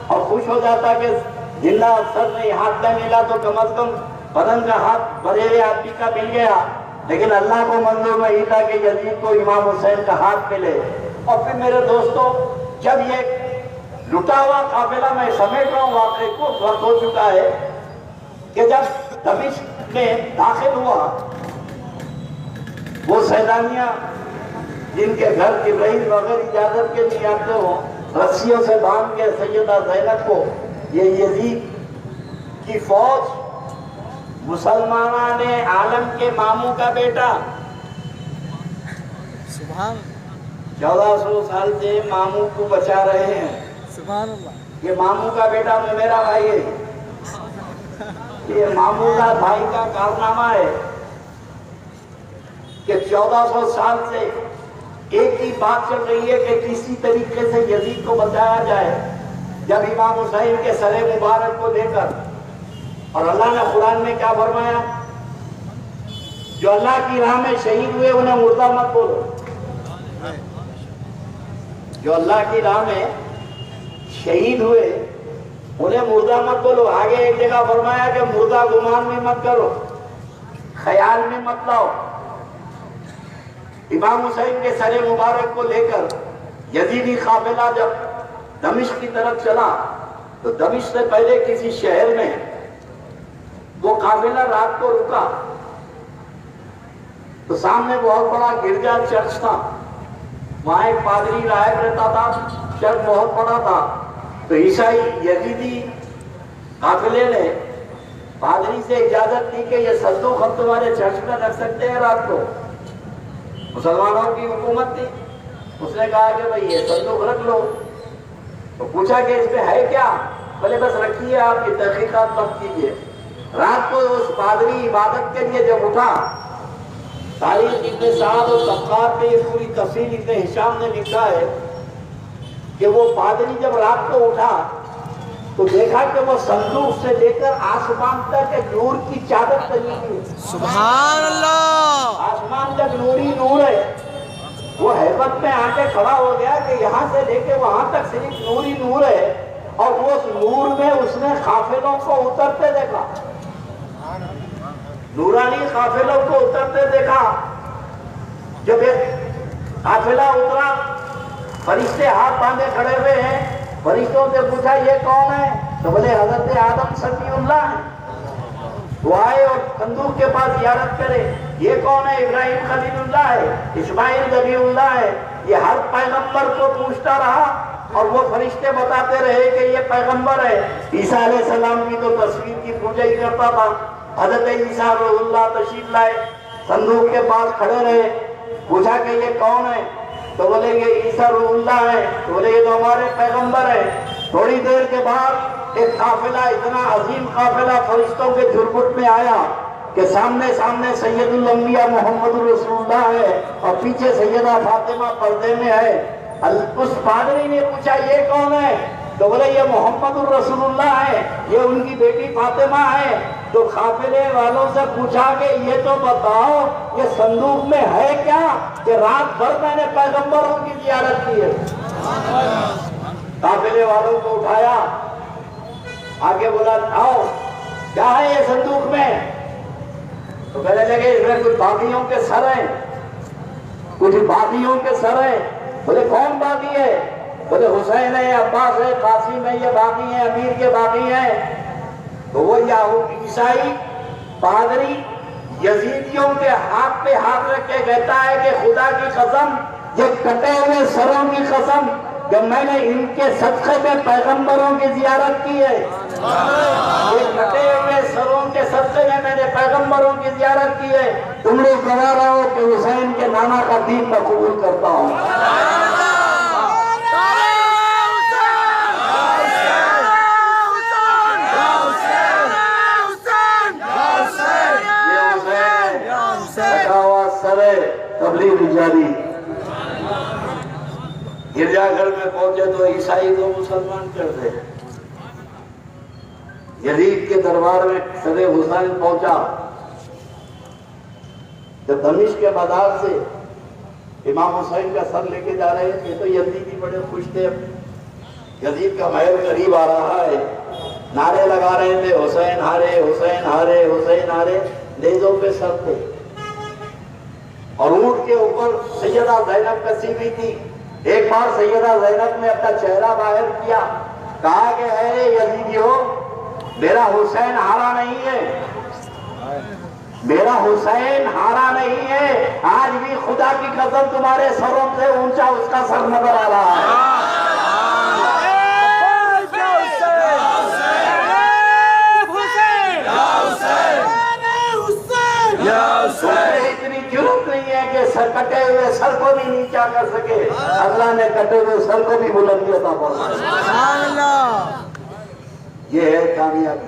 اور خوش ہو جاتا کہ زندہ افسر نے ہاتھ نہیں ملا تو کم از کم بدن کا ہاتھ بھرے ہوئے آدمی کا مل گیا۔ لیکن اللہ کو منظور نہیں تھا کہ یزید کو امام حسین کا ہاتھ ملے۔ اور پھر میرے دوستو، جب یہ لٹا ہوا قافلہ، میں سمیٹ رہا ہوں واقعے کو، وقت ہو چکا ہے کہ جب دمشق میں داخل ہوا، وہ سیلانیاں جن کے گھر جبرائیل بغیر اجازت کے نہیں آتے ہوں، رسیوں سے باندھ کے سیدہ زینب کو، یہ یزید کی فوج مسلمانان عالم کے ماموں کا بیٹا 1400 سال سے ماموں کو بچا رہے ہیں۔ یہ ماموں کا بیٹا میرا بھائی ہے، یہ ماموں کا بھائی کا کارنامہ ہے کہ 1400 سال سے ایک ہی بات چل رہی ہے کہ کسی طریقے سے یزید کو بچایا جائے۔ جب امام حسین کے سر مبارک کو لے کر، اور اللہ نے قرآن میں کیا فرمایا؟ جو اللہ کی راہ میں شہید ہوئے انہیں مردہ مت بولو۔ جو اللہ کی راہ میں شہید ہوئے انہیں مردہ مت بولو۔ آگے ایک جگہ فرمایا کہ مردہ گمان میں مت کرو، خیال میں مت لاؤ۔ امام حسین کے سر مبارک کو لے کر یزیدی قافلہ جب دمشق کی طرف چلا تو دمشق سے پہلے کسی شہر میں وہ قافلہ رات کو رکا، تو سامنے بہت بڑا گرجا چرچ تھا، وہاں ایک پادری راہب رہتا تھا، چرچ بہت بڑا تھا۔ تو عیسائی یزیدی قافلے نے پادری سے اجازت دی کہ یہ صندوق ہم تمہارے چرچ میں رکھ سکتے ہیں رات کو۔ مسلمانوں کی حکومت تھی، اس نے کہا کہ بھئی یہ صندوق رکھ لو۔ تو پوچھا کہ اس میں ہے کیا؟ بولے بس رکھیے، آپ کی تحقیقات مت کیجیے۔ رات کو اس پادری عبادت کے لیے جب اٹھا، تاریخ ابن سعد اور طبقات میں یہ پوری تفصیل ابن ہشام نے لکھا ہے کہ وہ پادری جب رات کو اٹھا تو دیکھا کہ وہ صندوق سے لے کر آسمان تک ایک نور کی چادر تنی ہوئی۔ سبحان اللہ! آسمان تک نوری نور ہے۔ وہ ہیبت میں آ کے کھڑا ہو گیا کہ یہاں سے لے کے وہاں تک صرف نوری نور ہے، اور وہ اس نور میں اس نے قافلوں کو اترتے دیکھا، نورانی قافلوں کو اترتے دیکھا۔ جب ایک قافلہ اترا، فرشتے ہاتھ باندھے کھڑے ہوئے ہیں، فرشتوں سے پوچھا یہ کون ہے؟ تو بولے حضرت آدم صفی اللہ ہے۔ وہ آئے اور صندوق کے پاس زیارت کرے، یہ کون ہے؟ ابراہیم خلیل اللہ ہے، اسماعیل نبی اللہ ہے۔ یہ ہر پیغمبر کو پوچھتا رہا اور وہ فرشتے بتاتے رہے کہ یہ پیغمبر ہے۔ عیسیٰ علیہ السلام کی تو تصویر کی پوجا ہی کرتا تھا۔ حضرت عیسیٰ روح اللہ تشریف لائے، صندوق کے پاس کھڑے رہے، پوچھا کہ یہ کون ہے؟ تو بولے یہ عیسیٰ روح اللہ ہے۔ تو بولے یہ تو ہمارے پیغمبر ہے۔ تھوڑی دیر کے بعد ایک قافلہ، اتنا عظیم قافلہ فرشتوں کے جھرمٹ میں آیا کہ سامنے سید الانبیاء محمد رسول اللہ ہے اور پیچھے سیدہ فاطمہ پردے میں ہے۔ اس پادری نے پوچھا یہ کون ہے؟ تو بولے یہ محمد الرسول اللہ ہے، یہ ان کی بیٹی فاطمہ ہے۔ تو قافلے والوں سے پوچھا کہ یہ تو بتاؤ یہ صندوق میں ہے کیا کہ رات بھر میں نے پیغمبروں کی زیارت کی ہے۔ قافلے والوں کو اٹھایا, آگے بولا آؤ کیا ہے یہ صندوق میں؟ تو کہنے لگے اس میں کچھ باغیوں کے سر ہیں, کچھ باغیوں کے سر ہیں. بولے کون باغی ہے؟ بولے حسین ہے, عباس ہے, قاسم ہے, یہ باغی ہیں, امیر کے باغی ہیں. تو وہ عیسائی پادری یزیدیوں کے ہاتھ پہ ہاتھ رکھ کے کہتا ہے کہ خدا کی قسم, یہ کٹے ہوئے سروں کی قسم, جب میں نے ان کے صدقے میں پیغمبروں کی زیارت کی ہے, یہ کٹے ہوئے سروں کے صدقے میں نے پیغمبروں کی زیارت کی ہے, تم لوگ گواہ رہو کہ حسین کے نانا کا دین میں قبول کرتا ہوں. تبلیغ جاری. گرجا گھر میں پہنچے تو عیسائی کو مسلمان کر دے. یزید کے دربار میں سر حسین پہنچا. جب دمشق کے بازار سے امام حسین کا سر لے کے جا رہے تھے تو یزیدی بڑے خوش تھے. یزید کا محل قریب آ رہا ہے, نعرے لگا رہے تھے حسین ہارے, حسین ہارے, حسین ہارے. نیزوں پہ سر تھے اور اونٹ کے اوپر سیدہ زینب کسی ہوئی تھی. ایک بار سیدہ زینب نے اپنا چہرہ باہر کیا, کہا کہ اے یزیدیو, میرا حسین ہارا نہیں ہے, میرا حسین ہارا نہیں ہے. آج بھی خدا کی قسم تمہارے سروں سے اونچا اس کا سر نظر آ رہا ہے. اتنی ضرورت نہیں ہے کہ سر کٹے ہوئے سر کو بھی نیچا کر سکے, اللہ نے کٹے ہوئے سر کو بھی بلندی عطا فرمائی. یہ ہے کامیابی.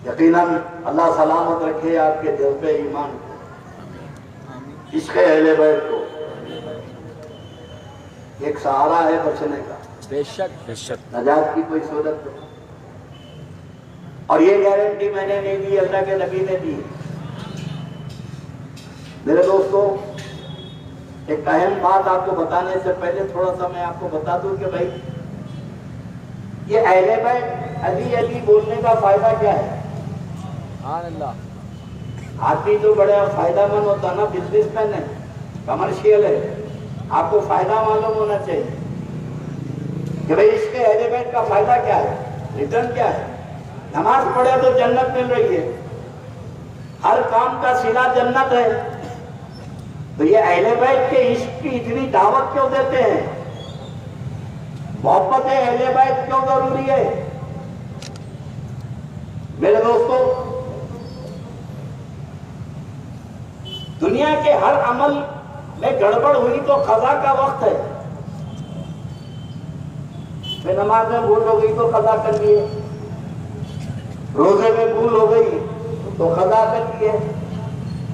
یقیناً اللہ سلامت رکھے آپ کے دل پہ ایمان کو, عشق اہل بیت کو. ایک سہارا ہے بچنے کا, بے شک بے شک, نجات کی کوئی صورت نہیں. اور یہ گارنٹی میں نے نہیں دی, اللہ کے نبی نے دی. میرے دوستو, ایک اہم بات آپ کو بتانے سے پہلے تھوڑا سا میں آپ کو بتا دوں کہ بھائی یہ اہل بیت علی علی بولنے کا فائدہ کیا ہے. سبحان اللہ. آدمی تو بڑا فائدہ مند ہوتا نا, بزنس مین ہے, کمرشیل ہے, آپ کو فائدہ معلوم ہونا چاہیے کہ بھائی اس کے اہل بیت کا فائدہ کیا ہے, ریٹرن کیا ہے. نماز پڑھے تو جنت مل رہی ہے, ہر کام کا صلہ جنت ہے. تو یہ اہل بیت کے عشق کی اتنی دعوت کیوں دیتے ہیں, محبت اہل بیت کیوں ضروری ہے؟ میرے دوستو, دنیا کے ہر عمل میں گڑبڑ ہوئی تو قضا کا وقت ہے. میں نماز میں بھول ہو گئی تو قضا کر لیے, روزے میں بھول ہو گئی تو قضا کر لیے,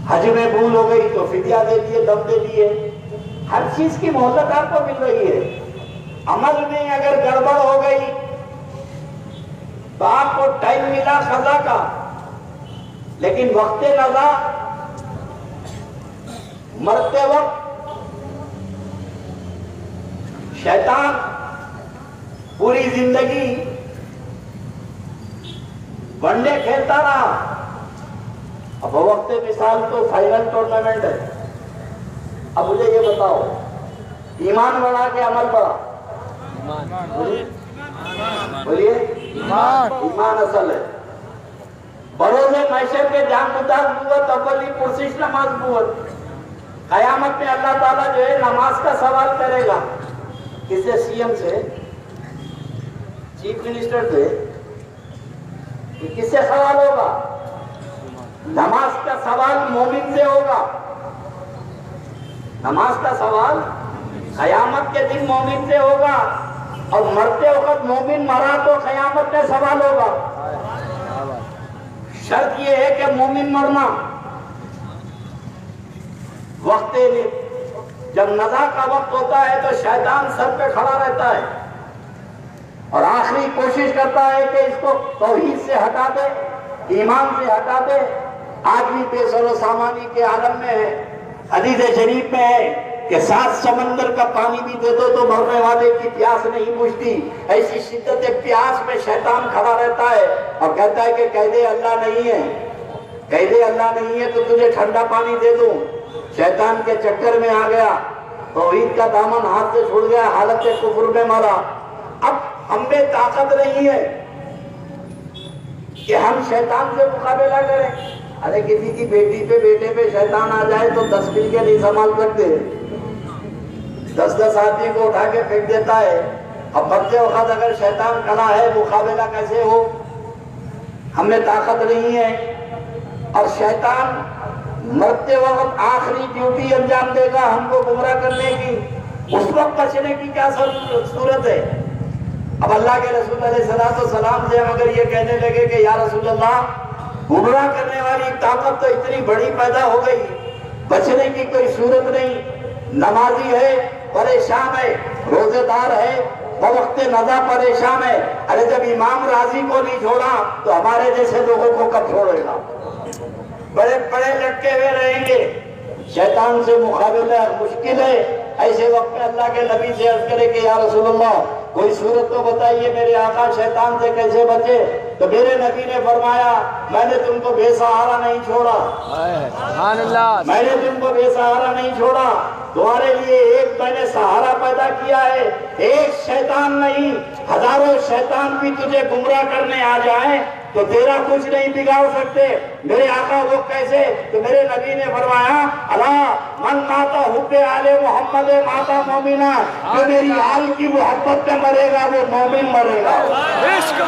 حج میں بھول ہو گئی تو فدیہ دے دیے, دم دے دیے. ہر چیز کی مہلت آپ کو مل رہی ہے. عمل میں اگر گڑبڑ ہو گئی تو آپ کو ٹائم ملا قضا کا, لیکن وقت قضا مرتے وقت شیطان پوری زندگی ون ڈے کھیلتا رہا. اب وقت مثال تو فائنل ٹورنامنٹ ہے. اب مجھے یہ بتاؤ, ایمان بڑھا کے عمل بڑھا؟ بولیے, ایمان اصل ہے. بروز محشر کے جان گزار قوت, اولی پرسش نماز قوت. قیامت میں اللہ تعالیٰ جو ہے نماز کا سوال کرے گا. کس سے؟ سی ایم سے, چیف منسٹر سے. کس سے سوال ہوگا؟ نماز کا سوال مومن سے ہوگا. نماز کا سوال قیامت کے دن مومن سے ہوگا, اور مرتے وقت مومن مرا تو قیامت میں سوال ہوگا. شرط یہ ہے کہ مومن مرنا وقت, جب نزا کا وقت ہوتا ہے تو شیطان سر پہ کھڑا رہتا ہے اور آخری کوشش کرتا ہے کہ اس کو توحید سے ہٹا دے, ایمان سے ہٹا دے. آدمی بے سر و سامانی کے عالم میں ہے. حدیث شریف میں ہے کہ 7 سمندر کا پانی بھی دے دو تو مرنے والے کی پیاس نہیں بجھتی. ایسی شدت پیاس میں شیطان کھڑا رہتا ہے اور کہتا ہے کہ کہہ دے اللہ نہیں ہے، کہہ دے اللہ نہیں ہے تو تجھے ٹھنڈا پانی دے دوں. شیطان کے چکر میں آ گیا، توحید کا دامن ہاتھ سے چھوڑ گیا، حالت کفر میں مرا. اب ہم میں طاقت نہیں ہے کہ ہم شیطان سے مقابلہ کریں. ارے کسی کی بیٹی پہ بیٹے پہ شیطان آ جائے تو 10 مل کے نہیں سنبھال سکتے، 10 آدمی کو اٹھا کے پھینک دیتا ہے. اب مرتے وقت اگر شیطان کھڑا ہے مقابلہ کیسے ہو؟ ہم میں طاقت نہیں ہے. اور شیطان مرتے وقت آخری ڈیوٹی انجام دے گا ہم کو گمراہ کرنے کی. اس وقت بچنے کی کیا صورت ہے؟ اب اللہ کے رسول علیہ السلام سے ہم اگر یہ کہنے لگے کہ یا رسول اللہ گمراہ کرنے والی طاقت تو اتنی بڑی پیدا ہو گئی، بچنے کی کوئی صورت نہیں. نمازی ہے پریشان ہے، روزے دار ہے بوقت نزا پریشان ہے. ارے جب امام راضی کو نہیں چھوڑا تو ہمارے جیسے لوگوں کو کب چھوڑے گا؟ بڑے بڑے لٹکے ہوئے رہیں گے. شیطان سے مقابلہ مشکل ہے. ایسے وقت میں اللہ کے نبی سے عرض کرے کہ یا رسول اللہ کوئی صورت تو بتائیے میرے آقا شیطان سے کیسے بچے. تو میرے نبی نے فرمایا میں نے تم کو بے سہارا نہیں چھوڑا، سبحان اللہ، میں نے تم کو بے سہارا نہیں چھوڑا. تمہارے لیے ایک میں نے سہارا پیدا کیا ہے. ایک شیطان نہیں، ہزاروں شیطان بھی تجھے گمراہ کرنے آ جائیں تو تیرا کچھ نہیں بگاڑ سکتے. میرے آقا وہ کیسے؟ تو میرے نبی نے فرمایا اللہ من ماتا حب آل محمد ماتا مومنا، جو میری آل کی محبت میں مرے گا وہ مومن مرے گا. عشق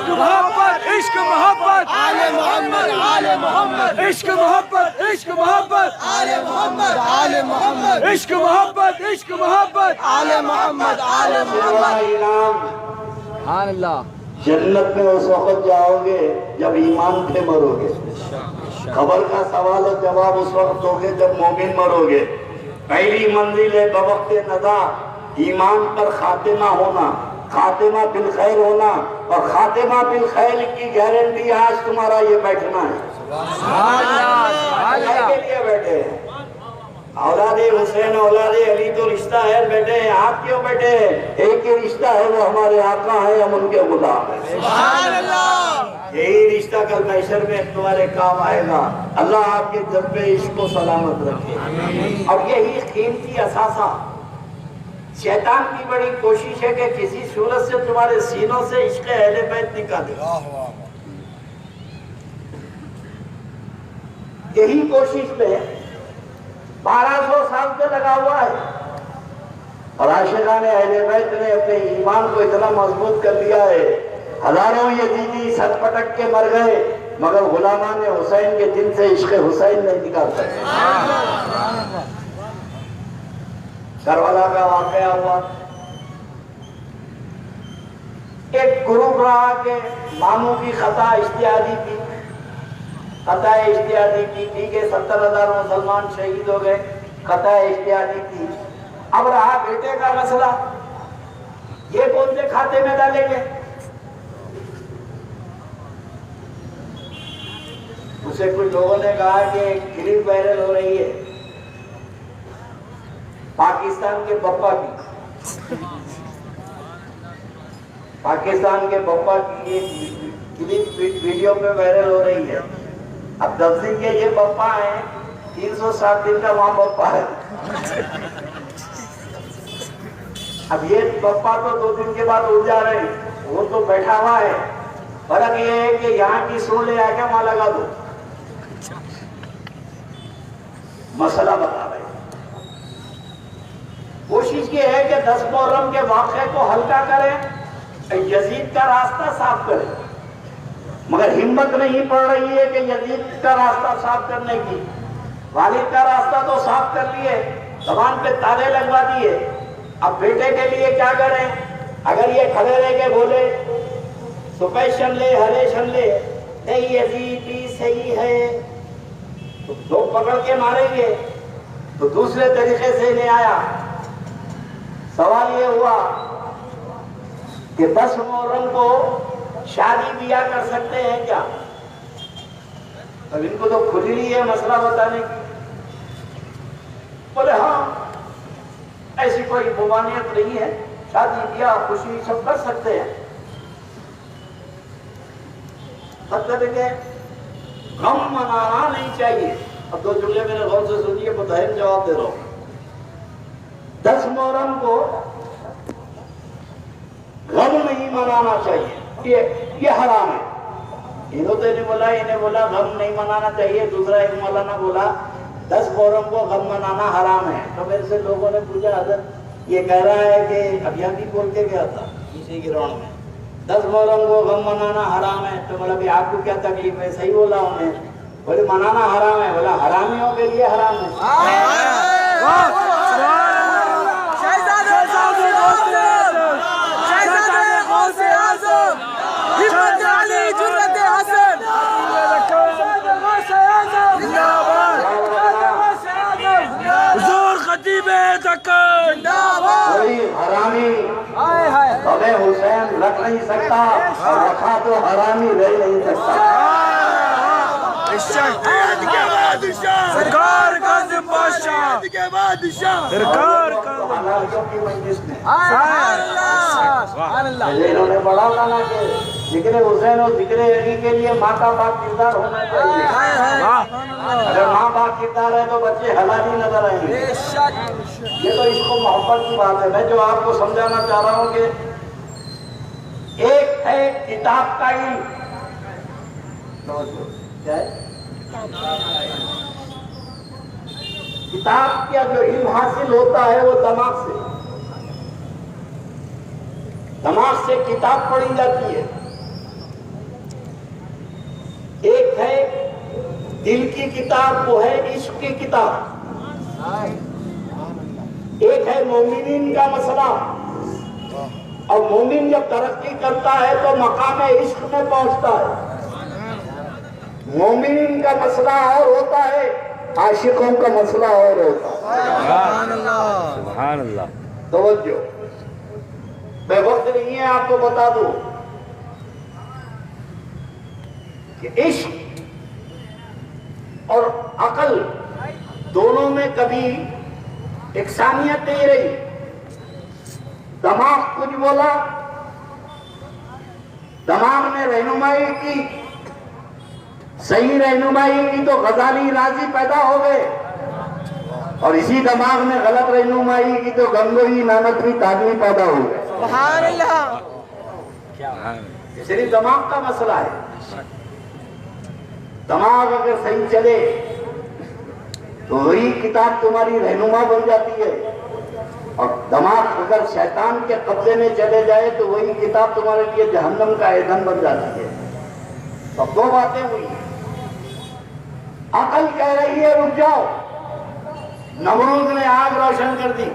محبت، عشق محبت، آل محمد، آل محمد، عشق محبت، عشق محبت، آل محمد، آل محمد، عشق محبت، عشق محبت، آل محمد، آل محمد. سبحان اللہ. جنت میں اس وقت جاؤ گے جب ایمان پہ مرو گے. خبر کا سوال و جواب اس وقت ہوگے جب مومن مرو گے. پہلی منزل ہے بوقت نزا ایمان پر خاتمہ ہونا، خاتمہ بالخیر ہونا. اور خاتمہ بالخیر کی گارنٹی آج تمہارا یہ بیٹھنا ہے. سبحان اللہ، سبحان اللہ. کے لیے بیٹھے ہیں اولاد حسین اولاد علی تو رشتہ ہے بیٹھے ہیں. آپ کیوں بیٹھے ہیں؟ ایک ہی رشتہ ہے وہ ہمارے آقا ہیں، ہم ان کے غلام ہیں. سبحان اللہ. یہی رشتہ کل محشر میں تمہارے کام آئے گا. اللہ آپ کے جذبے عشق کو سلامت رکھے. اور یہی قیمتی اثاثہ. شیطان کی بڑی کوشش ہے کہ کسی صورت سے تمہارے سینوں سے عشق اہل بیت نکالے. یہی کوشش میں 1200 سال سے لگا ہوا ہے. اور عاشقان اہل بیت نے اپنے ایمان کو اتنا مضبوط کر لیا ہے. ہزاروں یزیدی سر پٹک کے مر گئے مگر غلامان حسین کے دل سے عشق حسین نہیں نکال سکتے. کربلا کا واقعہ ہوا. ایک گروپ رہا کہ ماموں کی خطا اشتہادی کی، خطا اشتہادی کی. ٹھیک ہے 70,000 مسلمان شہید ہو گئے، خطا اشتہادی کی. اب رہا بیٹے کا مسئلہ، یہ کون سے کھاتے میں ڈالیں گے؟ اسے کچھ لوگوں نے کہا کہ کلپ وائرل ہو رہی ہے پاکستان کے پپا کی، پاکستان کے پپا کی یہ کلپ ویڈیو پہ وائرل ہو رہی ہے. اب 10 دن کے یہ پپا ہیں، 360 دن کا وہاں پپا ہے. اب یہ پپا تو 2 دن کے بعد اٹھ جا رہے ہیں، وہ تو بیٹھا ہوا ہے. فرق یہ ہے کہ یہاں کی سو لے آ کے وہاں لگا دو. مسئلہ بتا رہے ہیں. کوشش یہ ہے کہ 10 محرم کے واقعے کو ہلکا کریں، یزید کا راستہ صاف کریں. مگر ہمت نہیں پڑ رہی ہے کہ یزید کا راستہ صاف کرنے کی. والد کا راستہ تو صاف کر لیے، زبان پہ تالے لگوا دیے. اب بیٹے کے لیے کیا کریں؟ اگر یہ کھڑے رہ کے بولے صبح شنلے ہرے شنلے اے یزید بھی صحیح ہے تو لوگ پکڑ کے ماریں گے. تو دوسرے طریقے سے نہیں آیا. سوال یہ ہوا کہ 10 محرم کو شادی بیاہ کر سکتے ہیں کیا؟ اب ان کو تو کھل رہی ہے مسئلہ بتانے کی. بولے ہاں ایسی کوئی ممانعت نہیں ہے، شادی بیاہ خوشی سب کر سکتے ہیں، مطلب ہے کہ غم منانا نہیں چاہیے۔ اب دو جملے میرے غور سے سنیے، متحم جواب دے رہا ہوں۔ 10 محرم کو غم نہیں منانا چاہیے، یہ حرام ہے۔ انہوں نے بولا، انہیں بولا غم نہیں منانا چاہیے، دوسرا ایک مولانا بولا 10 محرم کو غم منانا حرام ہے۔ تو میرے سے لوگوں نے پوچھا، حضرت یہ کہہ رہا ہے کہ ابھی بول کے گیا تھا اسی گراؤنڈ میں 10 محرم کو غم منانا حرام ہے۔ تو بولا آپ کو کیا تکلیف ہے؟ صحیح بولا انہیں، بولے منانا حرام ہے۔ بولا حرامیوں کے لیے حرام ہے۔ کوئی حرامی ہمیں حسین رکھ نہیں سکتا، اور رکھا تو حرامی رہ نہیں سکتا۔ سرکار قاسم بادشاہ انہوں نے بڑا لانا کہ ذکر حسین اور ذکر علی کے لیے ماں کا باپ کردار ہونا چاہیے۔ اگر ماں باپ کردار ہے تو بچے حلالی نظر آئیں گے۔ یہ تو عشق و محبت کی بات ہے۔ میں جو آپ کو سمجھانا چاہ رہا ہوں کہ ایک ہے کتاب کا علم، کتاب کا جو علم حاصل ہوتا ہے وہ دماغ سے کتاب پڑھی جاتی ہے۔ ایک ہے دل کی کتاب، وہ ہے عشق کی کتاب۔ ایک ہے مومنین کا مسئلہ، اور مومن جب ترقی کرتا ہے تو مقام عشق میں پہنچتا ہے۔ مومنین کا مسئلہ اور ہوتا ہے، عاشقوں کا مسئلہ اور ہوتا ہے۔ سبحان اللہ۔ توجہ، میں وقت نہیں ہے آپ کو بتا دوں کہ عشق اور عقل دونوں میں کبھی یکسانیت نہیں رہی۔ دماغ کچھ بولا، دماغ نے رہنمائی کی، صحیح رہنمائی کی تو غزالی راضی پیدا ہو گئے، اور اسی دماغ نے غلط رہنمائی کی تو گنگوئی نانکوی تاغی پیدا ہو گئے۔ سبحان اللہ۔ یہ صرف دماغ کا مسئلہ ہے۔ دماغ اگر صحیح چلے تو وہی کتاب تمہاری رہنما بن جاتی ہے، اور دماغ اگر شیطان کے قبضے میں چلے جائے تو وہی کتاب تمہارے لیے جہنم کا ایندھن بن جاتی ہے۔ تو 2 باتیں ہوئی۔ عقل کہہ رہی ہے رک جاؤ، نمرود نے آگ روشن کر دی۔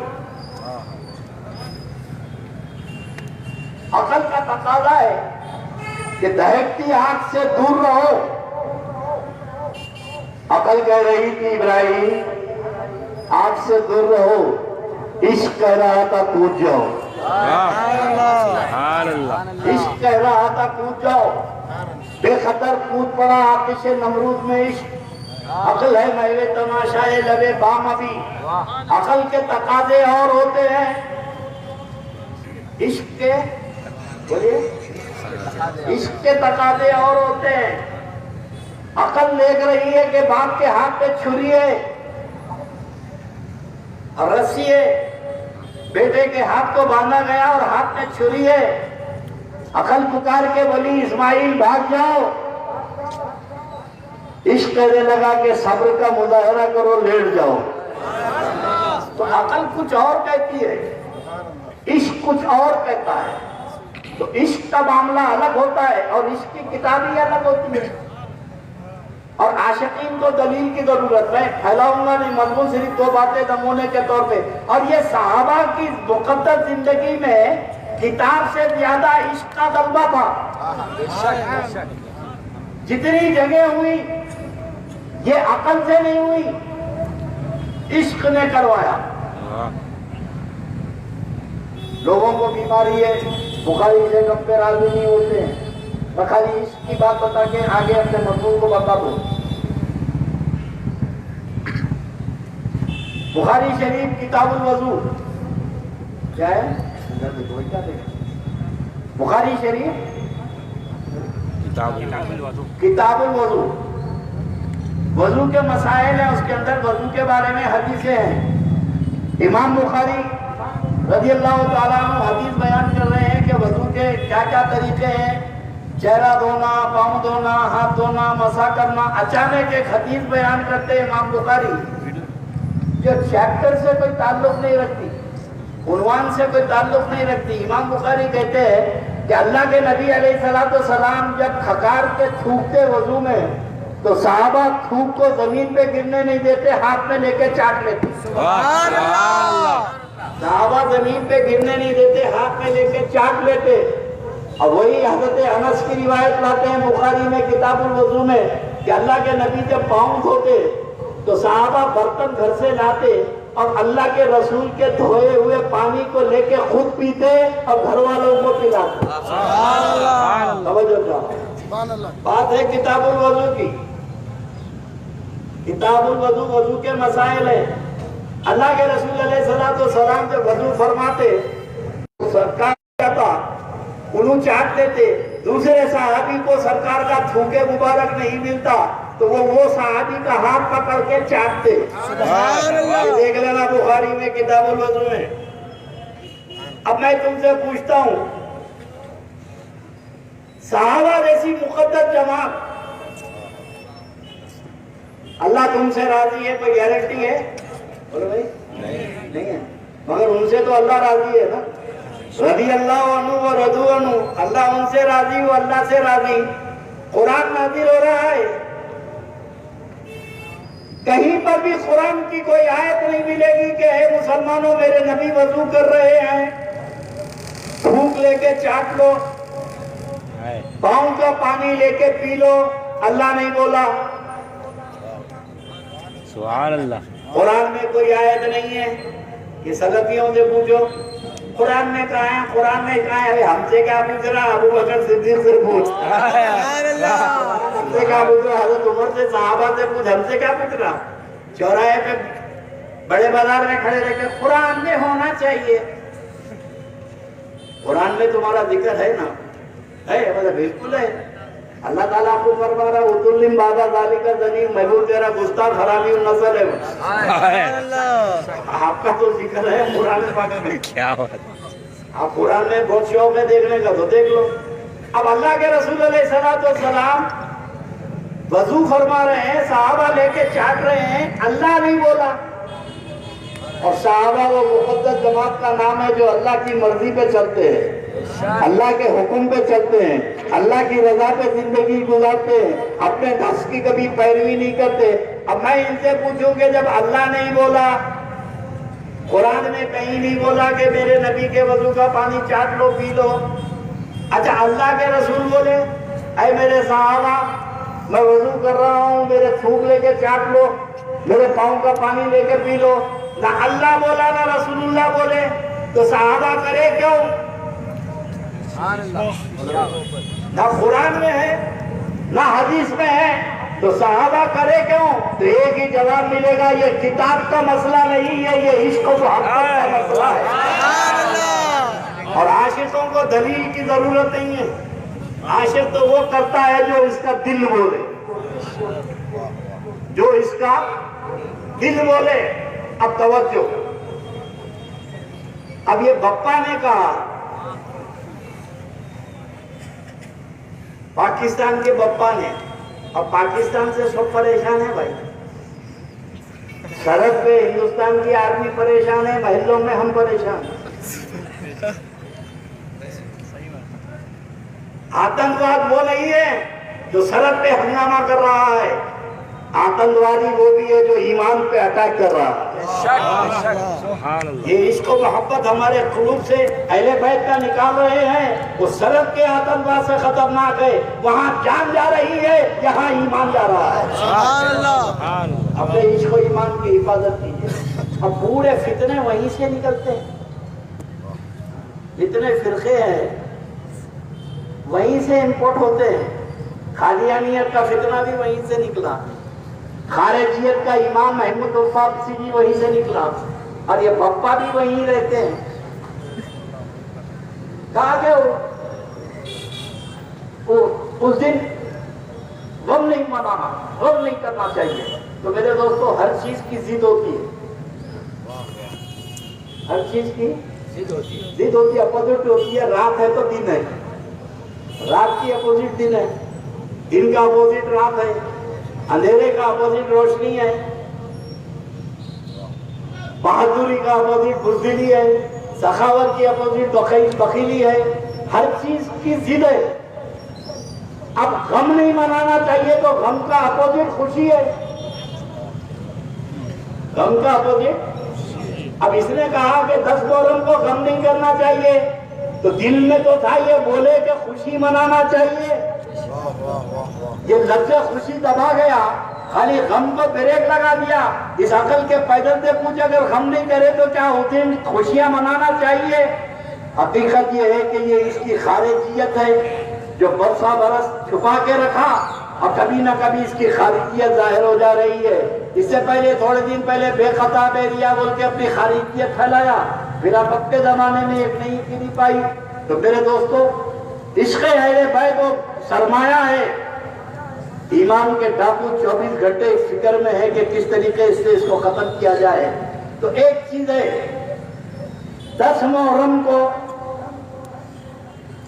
عقل کا تقاضا ہے کہ دہکتی آگ سے دور رہو۔ عقل کہہ رہی تھی ابراہیم آگ سے دور رہو، عشق کہہ رہا تھا کود جاؤ۔ عشق کہہ رہا تھا کود جاؤ، بے خطر کود پڑا آتش نمرود میں عشق۔ عقل ہے میوے تماشائے لبے بام ابھی، عقل کے تقاضے اور ہوتے ہیں، عشق کے بولیے عشق کے تقاضے اور ہوتے ہیں۔ عقل دیکھ رہی ہے کہ باپ کے ہاتھ پہ چھری ہے اور رسی ہے، بیٹے کے ہاتھ کو باندھا گیا اور ہاتھ میں چھری ہے۔ عقل پکار کے بولی اسماعیل بھاگ جاؤ۔ عشق کہنے لگا کہ صبر کا مظاہرہ کرو، لیٹ جاؤ۔ تو عقل کچھ اور کہتی ہے، عشق کچھ اور کہتا ہے۔ تو عشق کا معاملہ الگ ہوتا ہے اور عشق کی کتاب ہی الگ ہوتی ہے۔ اور عاشقین کو دلیل کی ضرورت ہے، پھیلاؤں گا نہیں، مضمون صرف 2 باتیں نمونے کے طور پہ۔ اور یہ صحابہ کی مقدس زندگی میں کتاب سے زیادہ عشق کا غلبہ تھا۔ جتنی جگہ ہوئی یہ عقل سے نہیں ہوئی، عشق نے کروایا۔ لوگوں کو بیماری ہے، بخاری سے کم پہ راضی نہیں ہوتے ہیں، بخاری عشق کی بات بتا کے آگے اپنے مضمون کو بتا دو۔ بخاری شریف کتاب الوضو کیا ہے بخاری شریف کتاب الوضو، وضو کے مسائل ہیں، اس کے اندر وضو کے بارے میں حدیثیں ہیں۔ امام بخاری رضی اللہ تعالیٰ عنہ حدیث بیان کر رہے ہیں کہ وضو کے کیا کیا طریقے ہیں، چہرہ دھونا، پاؤں دھونا، ہاتھ دھونا، مسح کرنا۔ اچانک ایک حدیث بیان کرتے ہیں امام بخاری جو چیپٹر سے کوئی تعلق نہیں رکھتی، عنوان سے کوئی تعلق نہیں رکھتی۔ امام بخاری کہتے ہیں کہ اللہ کے نبی علیہ السلام جب کھکار کے تھوکتے وضو میں تو صحابہ تھوک کو زمین پہ گرنے نہیں دیتے، ہاتھ میں لے کے چاٹ لیتے۔ صحابہ زمین پہ گرنے نہیں دیتے، ہاتھ میں لے کے چاٹ لیتے۔ اور وہی حضرت انس کی روایت لاتے ہیں بخاری میں کتاب الوضو میں کہ اللہ کے نبی جب پاؤں دھوتے تو صحابہ برتن گھر سے لاتے اور اللہ کے رسول کے دھوئے ہوئے پانی کو لے کے خود پیتے اور گھر والوں کو پلاتے۔ بات ہے کتاب الوضو کی۔ کتاب الوضو وضو کے مسائل ہیں۔ اللہ کے رسول علیہ السلام جب وضو فرماتے سرکار جاتا انہوں چاٹ لیتے، دوسرے صحابی کو سرکار کا تھوکے مبارک نہیں ملتا تو وہ صحابی کا ہاتھ پکڑ کے چاٹتے۔ دیکھ لینا بخاری میں کتاب الوضو میں۔ اب میں تم سے پوچھتا ہوں، صحابہ جیسی مقدس جماعت، اللہ تم سے راضی ہے، کوئی گارنٹی ہے؟ بولو بھائی نہیں ہے، مگر ان سے تو اللہ راضی ہے نا۔ رضی اللہ عنہ و رضو عنہ، اللہ ان سے راضی وہ اللہ سے راضی۔ قرآن نازل ہو رہا ہے، کہیں پر بھی قرآن کی کوئی آیت نہیں ملے گی کہ اے مسلمانوں میرے نبی وضو کر رہے ہیں تھوک لے کے چاٹ لو، پاؤں کا پانی لے کے پی لو۔ اللہ نہیں بولا، سبحان اللہ۔ قرآن میں کوئی آیت نہیں ہے کہ سلفیوں سے پوچھو قرآن میں کہا ہے، قرآن میں کہا ہے۔ ہم سے کیا پوچھ رہا؟ ابو بکر صدیق سے پوچھ، ہم سے کیا پوچھ رہا؟ حضرت عمر سے، صحابہ سے پوچھ، ہم سے کیا پوچھ رہا؟ چوراہے پہ بڑے بازار میں کھڑے رہ کے قرآن میں ہونا چاہیے۔ قرآن میں تمہارا ذکر ہے نا؟ ہے، مطلب بالکل ہے۔ اللہ تعالیٰ آپ کو فرما رہا ہے بعد ذالک ظنین، محبوب تیرا گستاخ خرابی النسل ہے۔ آپ کا تو ذکر ہے قرآن پاک میں۔ کیا بات، آپ قرآن میں بہت شوق ہے دیکھنے کا تو دیکھ لو۔ اب اللہ کے رسول علیہ السلام وضو فرما رہے ہیں، صحابہ لے کے چاٹ رہے ہیں، اللہ نہیں بولا۔ اور صحابہ وہ مقدس جماعت کا نام ہے جو اللہ کی مرضی پہ چلتے ہیں، اللہ کے حکم پہ چلتے ہیں، اللہ کی رضا پہ زندگی گزارتے ہیں، اپنے نفس کی کبھی پیروی نہیں کرتے۔ اب میں ان سے پوچھوں کہ جب اللہ نہیں بولا، قرآن میں کہیں نہیں بولا کہ میرے نبی کے وضو کا پانی چاٹ لو، پی لو، اچھا اللہ کے رسول بولے اے میرے صحابہ میں وضو کر رہا ہوں، میرے تھوک لے کے چاٹ لو، میرے پاؤں کا پانی لے کے پی لو، نہ اللہ بولا نہ رسول اللہ بولے تو صحابہ کرے کیوں؟ نہ قرآن میں ہے نہ حدیث میں ہے تو صحابہ کرے کیوں؟ تو ایک ہی جواب ملے گا، یہ کتاب کا مسئلہ نہیں ہے، یہ عشق و محبت کا مسئلہ ہے۔ اور عاشقوں کو دلیل کی ضرورت نہیں ہے، عاشق تو وہ کرتا ہے جو اس کا دل بولے، جو اس کا دل بولے۔ اب توجہ، اب یہ بپا نے کہا، پاکستان کے بپا نے، اور پاکستان سے سب پریشان ہے بھائی، سرحد پہ ہندوستان کی آرمی پریشان ہے، محلوں میں ہم پریشان ہیں۔ آتنکواد وہ نہیں ہے جو سرحد پہ ہنگامہ کر رہا ہے، آتنکوادی وہ بھی ہے جو ایمان پہ اٹیک کر رہا ہے۔ یہ عشق و محبت ہمارے قلوب سے اہل بیت کا نکال رہے ہیں۔ وہ سرحد کے آتنکواد سے خطرناک ہے، وہاں جان جا رہی ہے، یہاں ایمان جا رہا ہے۔ اپنے عشق و ایمان کی حفاظت کیجیے۔ اب پورے فتنے وہیں سے نکلتے ہیں، جتنے فرقے ہیں وہیں سے امپورٹ ہوتے ہیں۔ قادیانیت کا فتنہ بھی وہیں سے نکلا، خارجیت کا امام محمود الفاسی بھی وہیں سے نکلا، اور یہ بپا بھی وہیں رہتے ہیں۔ کہا کہ اس دن غم نہیں منانا، غم نہیں کرنا چاہیے. تو میرے دوستو ہر چیز کی ضد ہوتی ہے، ہر چیز کی ضد ہوتی ہے، اپوزٹ ہوتی ہے. رات ہے تو دن ہے، رات کی اپوزٹ دن ہے، دن کا اپوزٹ رات ہے، اندھیرے کا اپوزٹ روشنی ہے، بہادری کا اپوزٹ بزدلی ہے، سخاوت کی اپوزٹ بخیلی ہے. ہر چیز کی ضد ہے. اب غم نہیں منانا چاہیے تو غم کا اپوزٹ خوشی ہے، غم کا اپوزٹ. اب اس نے کہا کہ 10 محرم کو غم نہیں کرنا چاہیے، تو دل میں تو تھا یہ بولے کہ خوشی منانا چاہیے. یہ لفظ خوشی دبا گیا، خالی غم کو بریک لگا دیا. اس عقل کے پیدل سے پوچھ اگر غم نہیں کرے تو کیا ہوتے ہیں خوشیاں منانا چاہیے؟ حقیقت یہ ہے کہ یہ اس کی خارجیت ہے جو برسا برس چھپا کے رکھا، اور کبھی نہ کبھی اس کی خارجیت ظاہر ہو جا رہی ہے. اس سے پہلے تھوڑے دن پہلے بے خطا بے ریا بول کے اپنی خارجیت پھیلایا، پھر اب کے زمانے میں ایک نئی پیری پائی. تو میرے دوستو عشق اہل بیت وہ سرمایہ ہے. ایمان کے ڈاکو 24 گھنٹے اس فکر میں ہے کہ کس طریقے سے اس کو ختم کیا جائے. تو ایک چیز ہے 10 محرم کو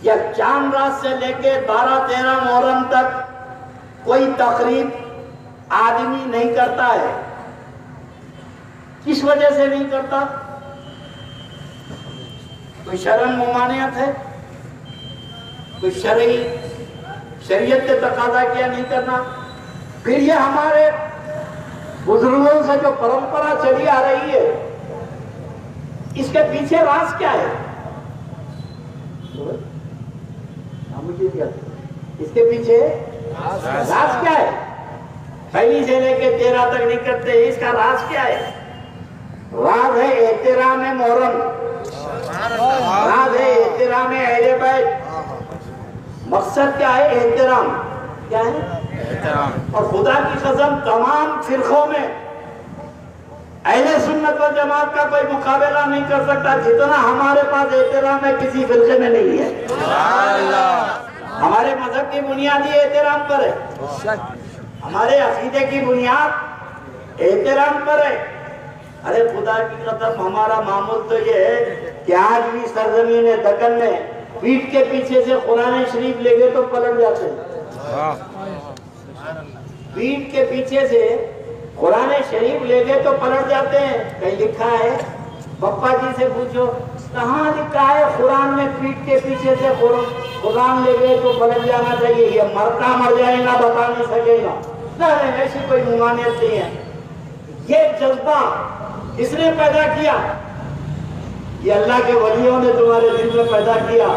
یا چاند رات سے لے کے 12-13 محرم تک کوئی تقریب آدمی نہیں کرتا ہے. کس وجہ سے نہیں کرتا؟ کوئی شرم ممانعت ہے، کوئی شریعت کے تقاضا کیا نہیں کرنا. پھر یہ ہمارے بزرگوں سے جو پرمپرا چلی آ رہی ہے اس کے پیچھے راز کیا ہے؟ اس کے پیچھے راز کیا ہے؟ پہلی سے لے کے 13 تک نہیں کرتے، اس کا راز کیا ہے؟ راز ہے احترام محرم، راز ہے احترام اہل بیت. مقصد کیا ہے؟ احترام. کیا ہے؟ احترام. اور خدا کی قسم تمام فرقوں میں اہل سنت و جماعت کا کوئی مقابلہ نہیں کر سکتا جتنا ہمارے پاس احترام ہے کسی فرقے میں نہیں ہے. ہمارے مذہب کی بنیاد ہی احترام پر ہے، ہمارے عقیدے کی بنیاد احترام پر ہے. ارے خدا کی قسم ہمارا معمول تو یہ ہے کہ آج بھی سرزمین دکن میں پیٹھ کے پیچھے سے قرآن شریف لے گئے تو پلٹ جاتے ہیں. پیٹھ کے پیچھے سے قرآن شریف لے گئے تو پلٹ جاتے ہیں. کہیں لکھا ہے؟ پپا جی سے پوچھو کہاں لکھا ہے قرآن میں پیٹھ کے پیچھے سے قرآن لے گئے تو پلٹ جانا چاہیے؟ یہ مرتا مر جائے گا بتا نہیں سکے گا. نہیں، ایسی کوئی ممانعت نہیں ہے. یہ جذبہ کس نے پیدا کیا؟ یہ اللہ کے ولیوں نے تمہارے دل میں پیدا کیا.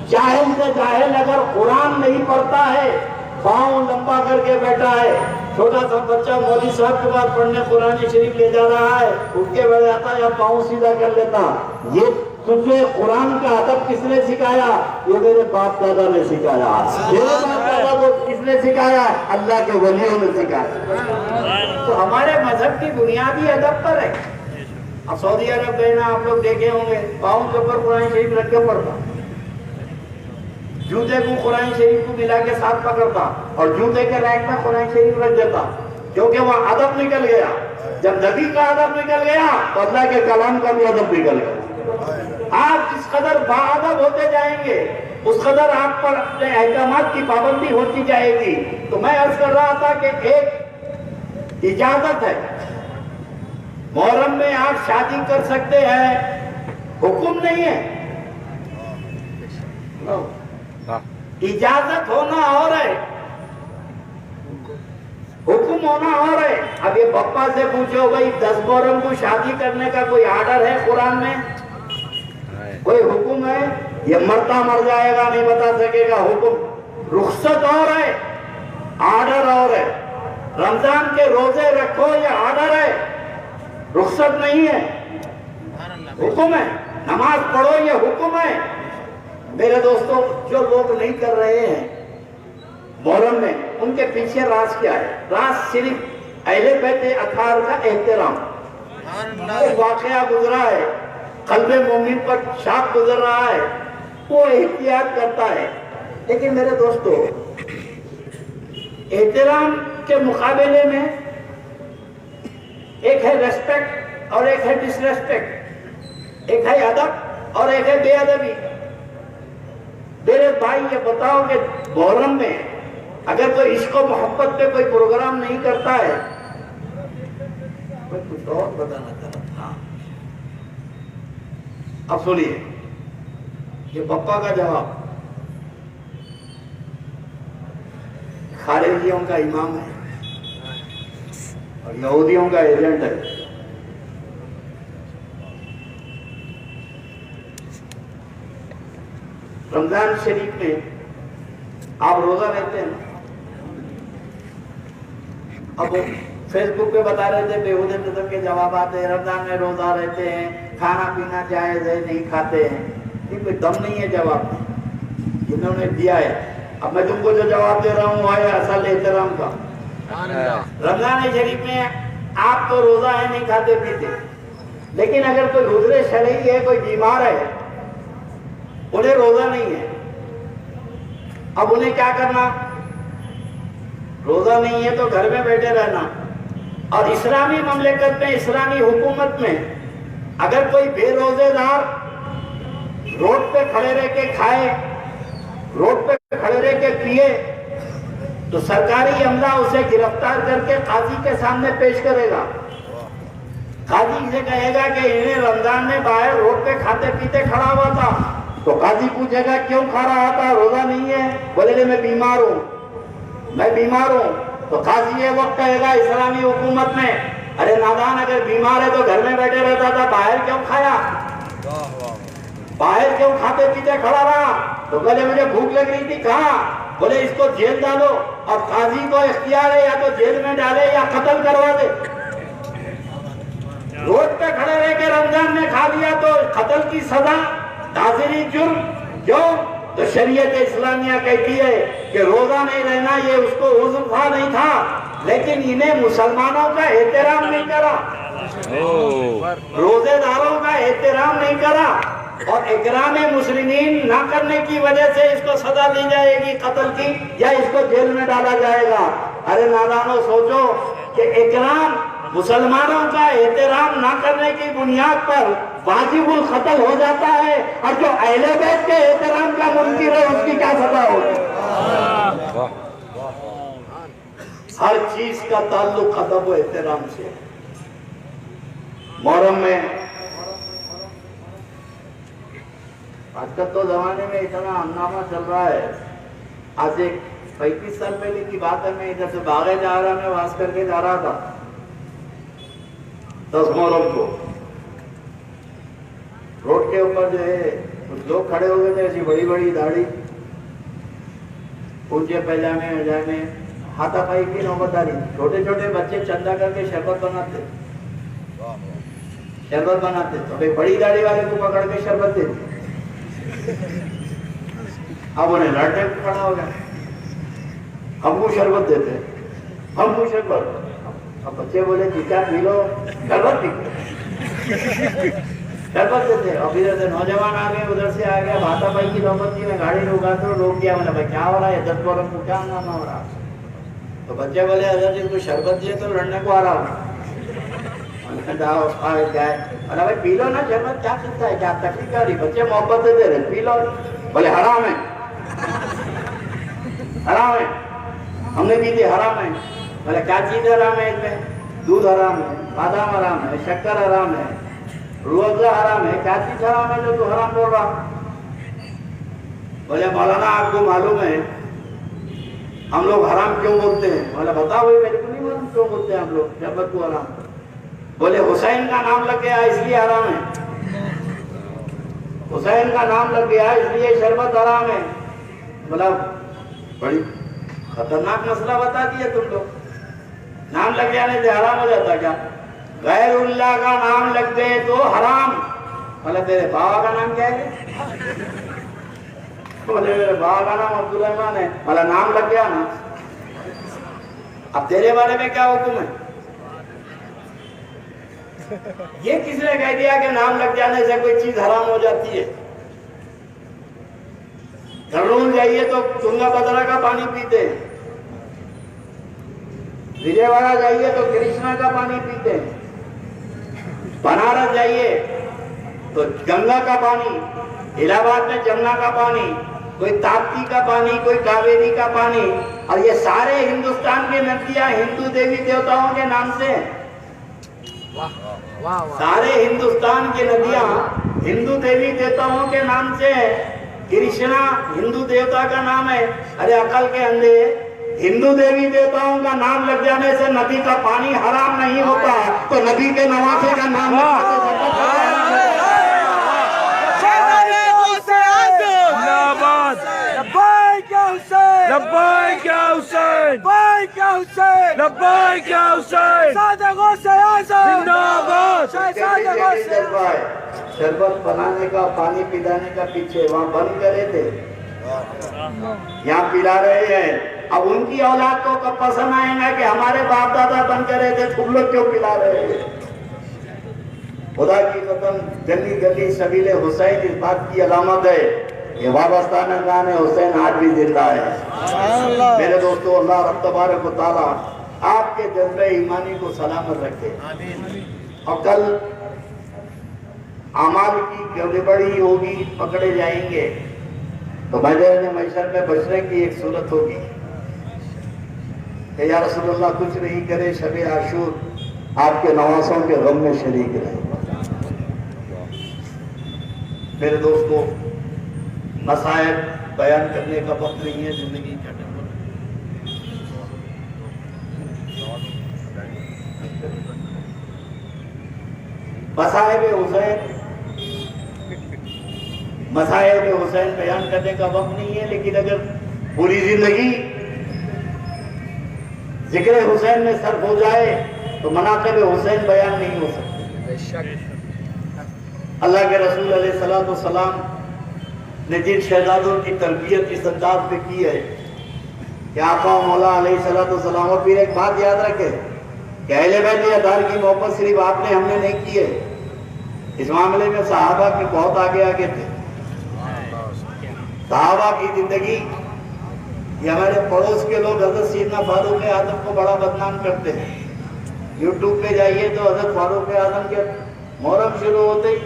جاہل سے جاہل اگر قرآن نہیں پڑھتا ہے، پاؤں لمبا کر کے بیٹھا ہے، چھوٹا سا بچہ مولوی صاحب کے بعد پڑھنے قرآن شریف لے جا رہا ہے، اٹھ کے بیٹھ جاتا ہے یا پاؤں سیدھا کر لیتا. یہ تجھے قرآن کا ادب کس نے سکھایا؟ یہ میرے باپ دادا نے سکھایا. میرے باپ دادا کو کس نے سکھایا؟ اللہ کے ولیوں نے سکھایا. تو ہمارے مذہب کی بنیادی ادب پر ہے. اب سعودی عرب گئے نا، آپ لوگ دیکھے ہوں گے پاؤں کے اوپر قرآن شریف رکھ کے پڑھتا، جوتے کو قرآن شریف کو ملا کے ساتھ پکڑتا اور جوتے کے ریک میں قرآن شریف رکھ دیتا، کیونکہ وہ ادب نکل گیا. جب نبی کا ادب نکل گیا تو اللہ کے کلام کا بھی ادب نکل گیا. آپ جس قدر باادب ہوتے جائیں گے اس قدر آپ پر اپنے احکامات کی پابندی ہوتی جائے گی. تو میں عرض کر رہا تھا کہ ایک اجازت ہے، محرم میں آپ شادی کر سکتے ہیں، حکم نہیں ہے. اجازت ہونا اور ہے، حکم ہونا اور ہے. اب یہ پپا سے پوچھو بھائی 10 محرم کو شادی کرنے کا کوئی آرڈر ہے قرآن میں؟ کوئی حکم ہے؟ یہ مرتا مر جائے گا نہیں بتا سکے گا. حکم رخصت اور ہے، آرڈر اور ہے. رمضان کے روزے رکھو یہ آرڈر ہے، رخصت نہیں ہے، حکم ہے. نماز پڑھو یہ حکم ہے. میرے دوستوں جو لوگ نہیں کر رہے ہیں محرم میں، ان کے پیچھے راز کیا ہے؟ راز صرف اہل بیت اطہار کا احترام. ایک واقعہ گزرا ہے، قلب مومن پر شاپ گزر رہا ہے. وہ احتیاط کرتا ہے. لیکن میرے دوستو، احترام کے مقابلے میں ایک ہے ریسپیکٹ اور ایک ہے ڈس ریسپیکٹ، ایک ہے ادب اور ایک ہے بے ادبی. میرے بھائی یہ بتاؤ کہ محرم میں اگر کوئی عشق و محبت پہ کوئی پروگرام نہیں کرتا ہے، میں کچھ اور بتانا چاہتا تھا. اب سنیے یہ پپا کا جواب. خارجیوں کا امام ہے اور یہودیوں کا ایجنٹ ہے. رمضان شریف میں آپ روزہ رہتے ہیں. اب فیس بک پہ بتا رہے تھے بیہودے قسم کے جوابات ہیں. رمضان میں روزہ رہتے ہیں، کھانا پینا جائز ہے، نہیں کھاتے ہیں. یہ کوئی دم نہیں ہے جواب جنہوں نے دیا ہے. اب میں تم کو جو جواب دے رہا ہوں وہ ہے اصل احترام کا. رمضان شریف میں آپ تو روزہ ہے، نہیں کھاتے پیتے، لیکن اگر کوئی عذر شرعی ہے، کوئی بیمار ہے، انہیں روزہ نہیں ہے، اب انہیں کیا کرنا؟ روزہ نہیں ہے تو گھر میں بیٹھے رہنا. اور اسلامی مملکت میں، اسلامی حکومت میں اگر کوئی بے روزے دار روڈ پہ کھڑے رہ کے کھائے، روڈ پہ کھڑے رہ کے پیے، تو سرکاری عملہ اسے گرفتار کر کے قاضی کے سامنے پیش کرے گا. قاضی سے کہے گا کہ انہیں رمضان میں باہر روڈ پہ کھاتے پیتے کھڑا ہوا تھا. تو قاضی پوچھے گا کیوں کھا رہا تھا؟ روزہ نہیں ہے. بولے میں بیمار ہوں، میں بیمار ہوں. تو قاضی یہ وقت کہے گا اسلامی حکومت میں، ارے نادان، اگر بیمار ہے تو گھر میں بیٹھے رہتا تھا، باہر کیوں کھایا؟ باہر کیوں کھاتے پیتے کھڑا رہا؟ تو بولے مجھے بھوک لگ رہی تھی. کہاں؟ بولے اس کو جیل ڈالو. اور قاضی کو اختیار ہے یا تو جیل میں ڈالے یا قتل کروا دے. روڈ پہ کھڑے رہ کے رمضان میں کھا لیا تو قتل کی سزا، تعزیری جرم. کیوں؟ تو شریعت اسلامیہ کہتی ہے کہ روزہ نہیں رہنا یہ اس کو عذر تھا، نہیں تھا، لیکن انہیں مسلمانوں کا احترام نہیں کرا، روزے داروں کا احترام نہیں کرا، اور اکرام مسلمین نہ کرنے کی وجہ سے اس کو سزا دی جائے گی قتل کی، یا اس کو جیل میں ڈالا جائے گا. ارے نادانو، سوچو کہ اکرام، مسلمانوں کا احترام نہ کرنے کی بنیاد پر واجب القتل ہو جاتا ہے، اور جو اہل بیت کے احترام کا منکر ہے اس کی کیا سزا ہوگی؟ ہر چیز کا تعلق ادب و احترام سے. محرم میں آج کل تو زمانے میں اتنا ہنگامہ چل رہا ہے. آج ایک 35 سال پہلے کی بات ہے، میں ادھر سے باغے جا رہا، میں واز کر کے جا رہا تھا 10 محرم کو. روڈ کے اوپر جو ہے کچھ لوگ کھڑے ہوئے تھے، ایسی بڑی بڑی داڑھی، اونچے پائجامے، ہاتھا پائی کی نوبت آ رہی. چھوٹے چھوٹے بچے چندہ کر کے شربت بناتے، تو ایک بڑی داڑھی والے کو پکڑ کے شربت دیتے. اب انہیں لڑنے کو کھڑا ہو گیا، ہم کو شربت دیتے، ہم کو شربت. اب بچے بولے چچا پی لو، شربت پی لو، شربت دیتے. اب ادھر سے نوجوان آ گئے، ادھر سے آ گیا، ہاتھا پائی کی نوبت کی. میں گاڑی روکا تو روک دیا، میں نے کہا کیا ہو رہا ہے؟ 10 محرم کو کیا ہنگامہ ہو رہا؟ تو بچے بولے حضرت جی کو شربت دیے تو لڑنے کو آ رہا ہوں. بھائی پی لو نا شربت، کیا چلتا ہے، کیا تکلیف آ رہی؟ بچے محبت دے دے رہے، پی لو. بولے حرام ہے، حرام ہے، ہم نے پی دی، حرام ہے. بولے کیا چیز حرام ہے؟ اس میں دودھ حرام ہے، بادام حرام ہے، شکر حرام ہے، روح افزا حرام ہے. کیا چیز حرام ہے جو تو حرام بول رہا؟ بولے مولانا آپ کو معلوم ہے ہم لوگ حرام کیوں بولتے ہیں؟ بولے بتاؤ بھائی، میرے کو نہیں معلوم کیوں بولتے ہیں ہم لوگ شربت کو حرام. بولے حسین کا نام لگ گیا اس لیے حرام ہے، حسین کا نام لگ گیا اس لیے شربت حرام ہے. بولا بڑی خطرناک مسئلہ بتا دیا تم لوگ. نام لگ جانے سے حرام ہو جاتا کیا؟ غیر اللہ کا نام لگ گئے تو حرام. بولا تیرے بابا کا نام کیا ہے؟ بولے میرے بابا کا نام عبدالرحمن ہے. بولا نام لگ گیا نا، اب تیرے بارے میں کیا حکم ہے؟ یہ کس نے کہہ دیا کہ نام لگ جانے سے کوئی چیز حرام ہو جاتی ہے؟ جائیے تو تنگا بھدرا کا پانی پیتے ہیں، وجے واڑا جائیے تو کرشنا کا پانی پیتے ہیں، بنارس جائیے تو گنگا کا پانی، الہ آباد میں جمنا کا پانی، کوئی تاپتی کا پانی، کوئی کاویری کا پانی، اور یہ سارے ہندوستان کی ندیاں ہندو دیوی دیوتاؤں کے نام سے ہیں۔ سارے ہندوستان کی ندیاں ہندو دیوی دیوتاؤں کے نام سے ہیں۔ کرشنا ہندو دیوتا کا نام ہے۔ ارے عقل کے اندھے، ہندو دیوی دیوتاؤں کا نام لگ جانے سے ندی کا پانی حرام نہیں ہوتا، تو نبی کے نواسے کا نام لبیک یا حسین، لبیک یا حسین، لبیک یا حسین، لبیک یا حسین، صادق غوث اعظم زندہ باد، صادق غوث شربت بنانے کا، پانی پلانے کا پیچھے وہاں بند کرے تھے، یہاں پلا رہے ہیں۔ اب ان کی اولاد کو کب پسند آئے گا کہ ہمارے باپ دادا بند کرے تھے، تم لوگ کیوں پلا رہے ہیں؟ خدا کی قسم گلی گلی سبیل حسین اس بات کی علامت ہے، یہ وابستہ نگان حسین آج بھی زندہ ہے۔ میرے دوستو، اللہ رب تبارک و تعالیٰ آپ کے جذبہ ایمانی کو سلامت رکھے، اور کل اعمال کی گڑبڑی ہوگی، پکڑے جائیں گے تو میدان محشر میں بچنے کی ایک صورت ہوگی کہ یا رسول اللہ کچھ نہیں کرے، شب عاشور آپ کے نواسوں کے غم میں شریک رہے۔ میرے دوستو، مسائل بیان کرنے کا وقت نہیں ہے، زندگی کا مسائب حسین بیان کرنے کا وقت نہیں ہے، لیکن اگر پوری زندگی ذکر حسین میں صرف ہو جائے تو مناقب حسین بیان نہیں ہو سکتے۔ اللہ کے رسول علیہ السلام نے جن شہزادوں کی تربیت اس انداز پہ کی ہے کہ آقا و مولا علیہ السلام، اور پھر ایک بات یاد رکھے کہ اہل بیت اطہار کی محبت صرف آپ نے ہم نے نہیں کی ہے، اس معاملے میں صحابہ کے بہت آگے آگے تھے۔ صحابہ کی زندگی، یہ ہمارے پڑوس کے لوگ حضرت سیدنا فاروق اعظم کو بڑا بدنام کرتے ہیں۔ یوٹیوب پہ جائیے تو حضرت فاروق اعظم کے محرم شروع ہوتے ہی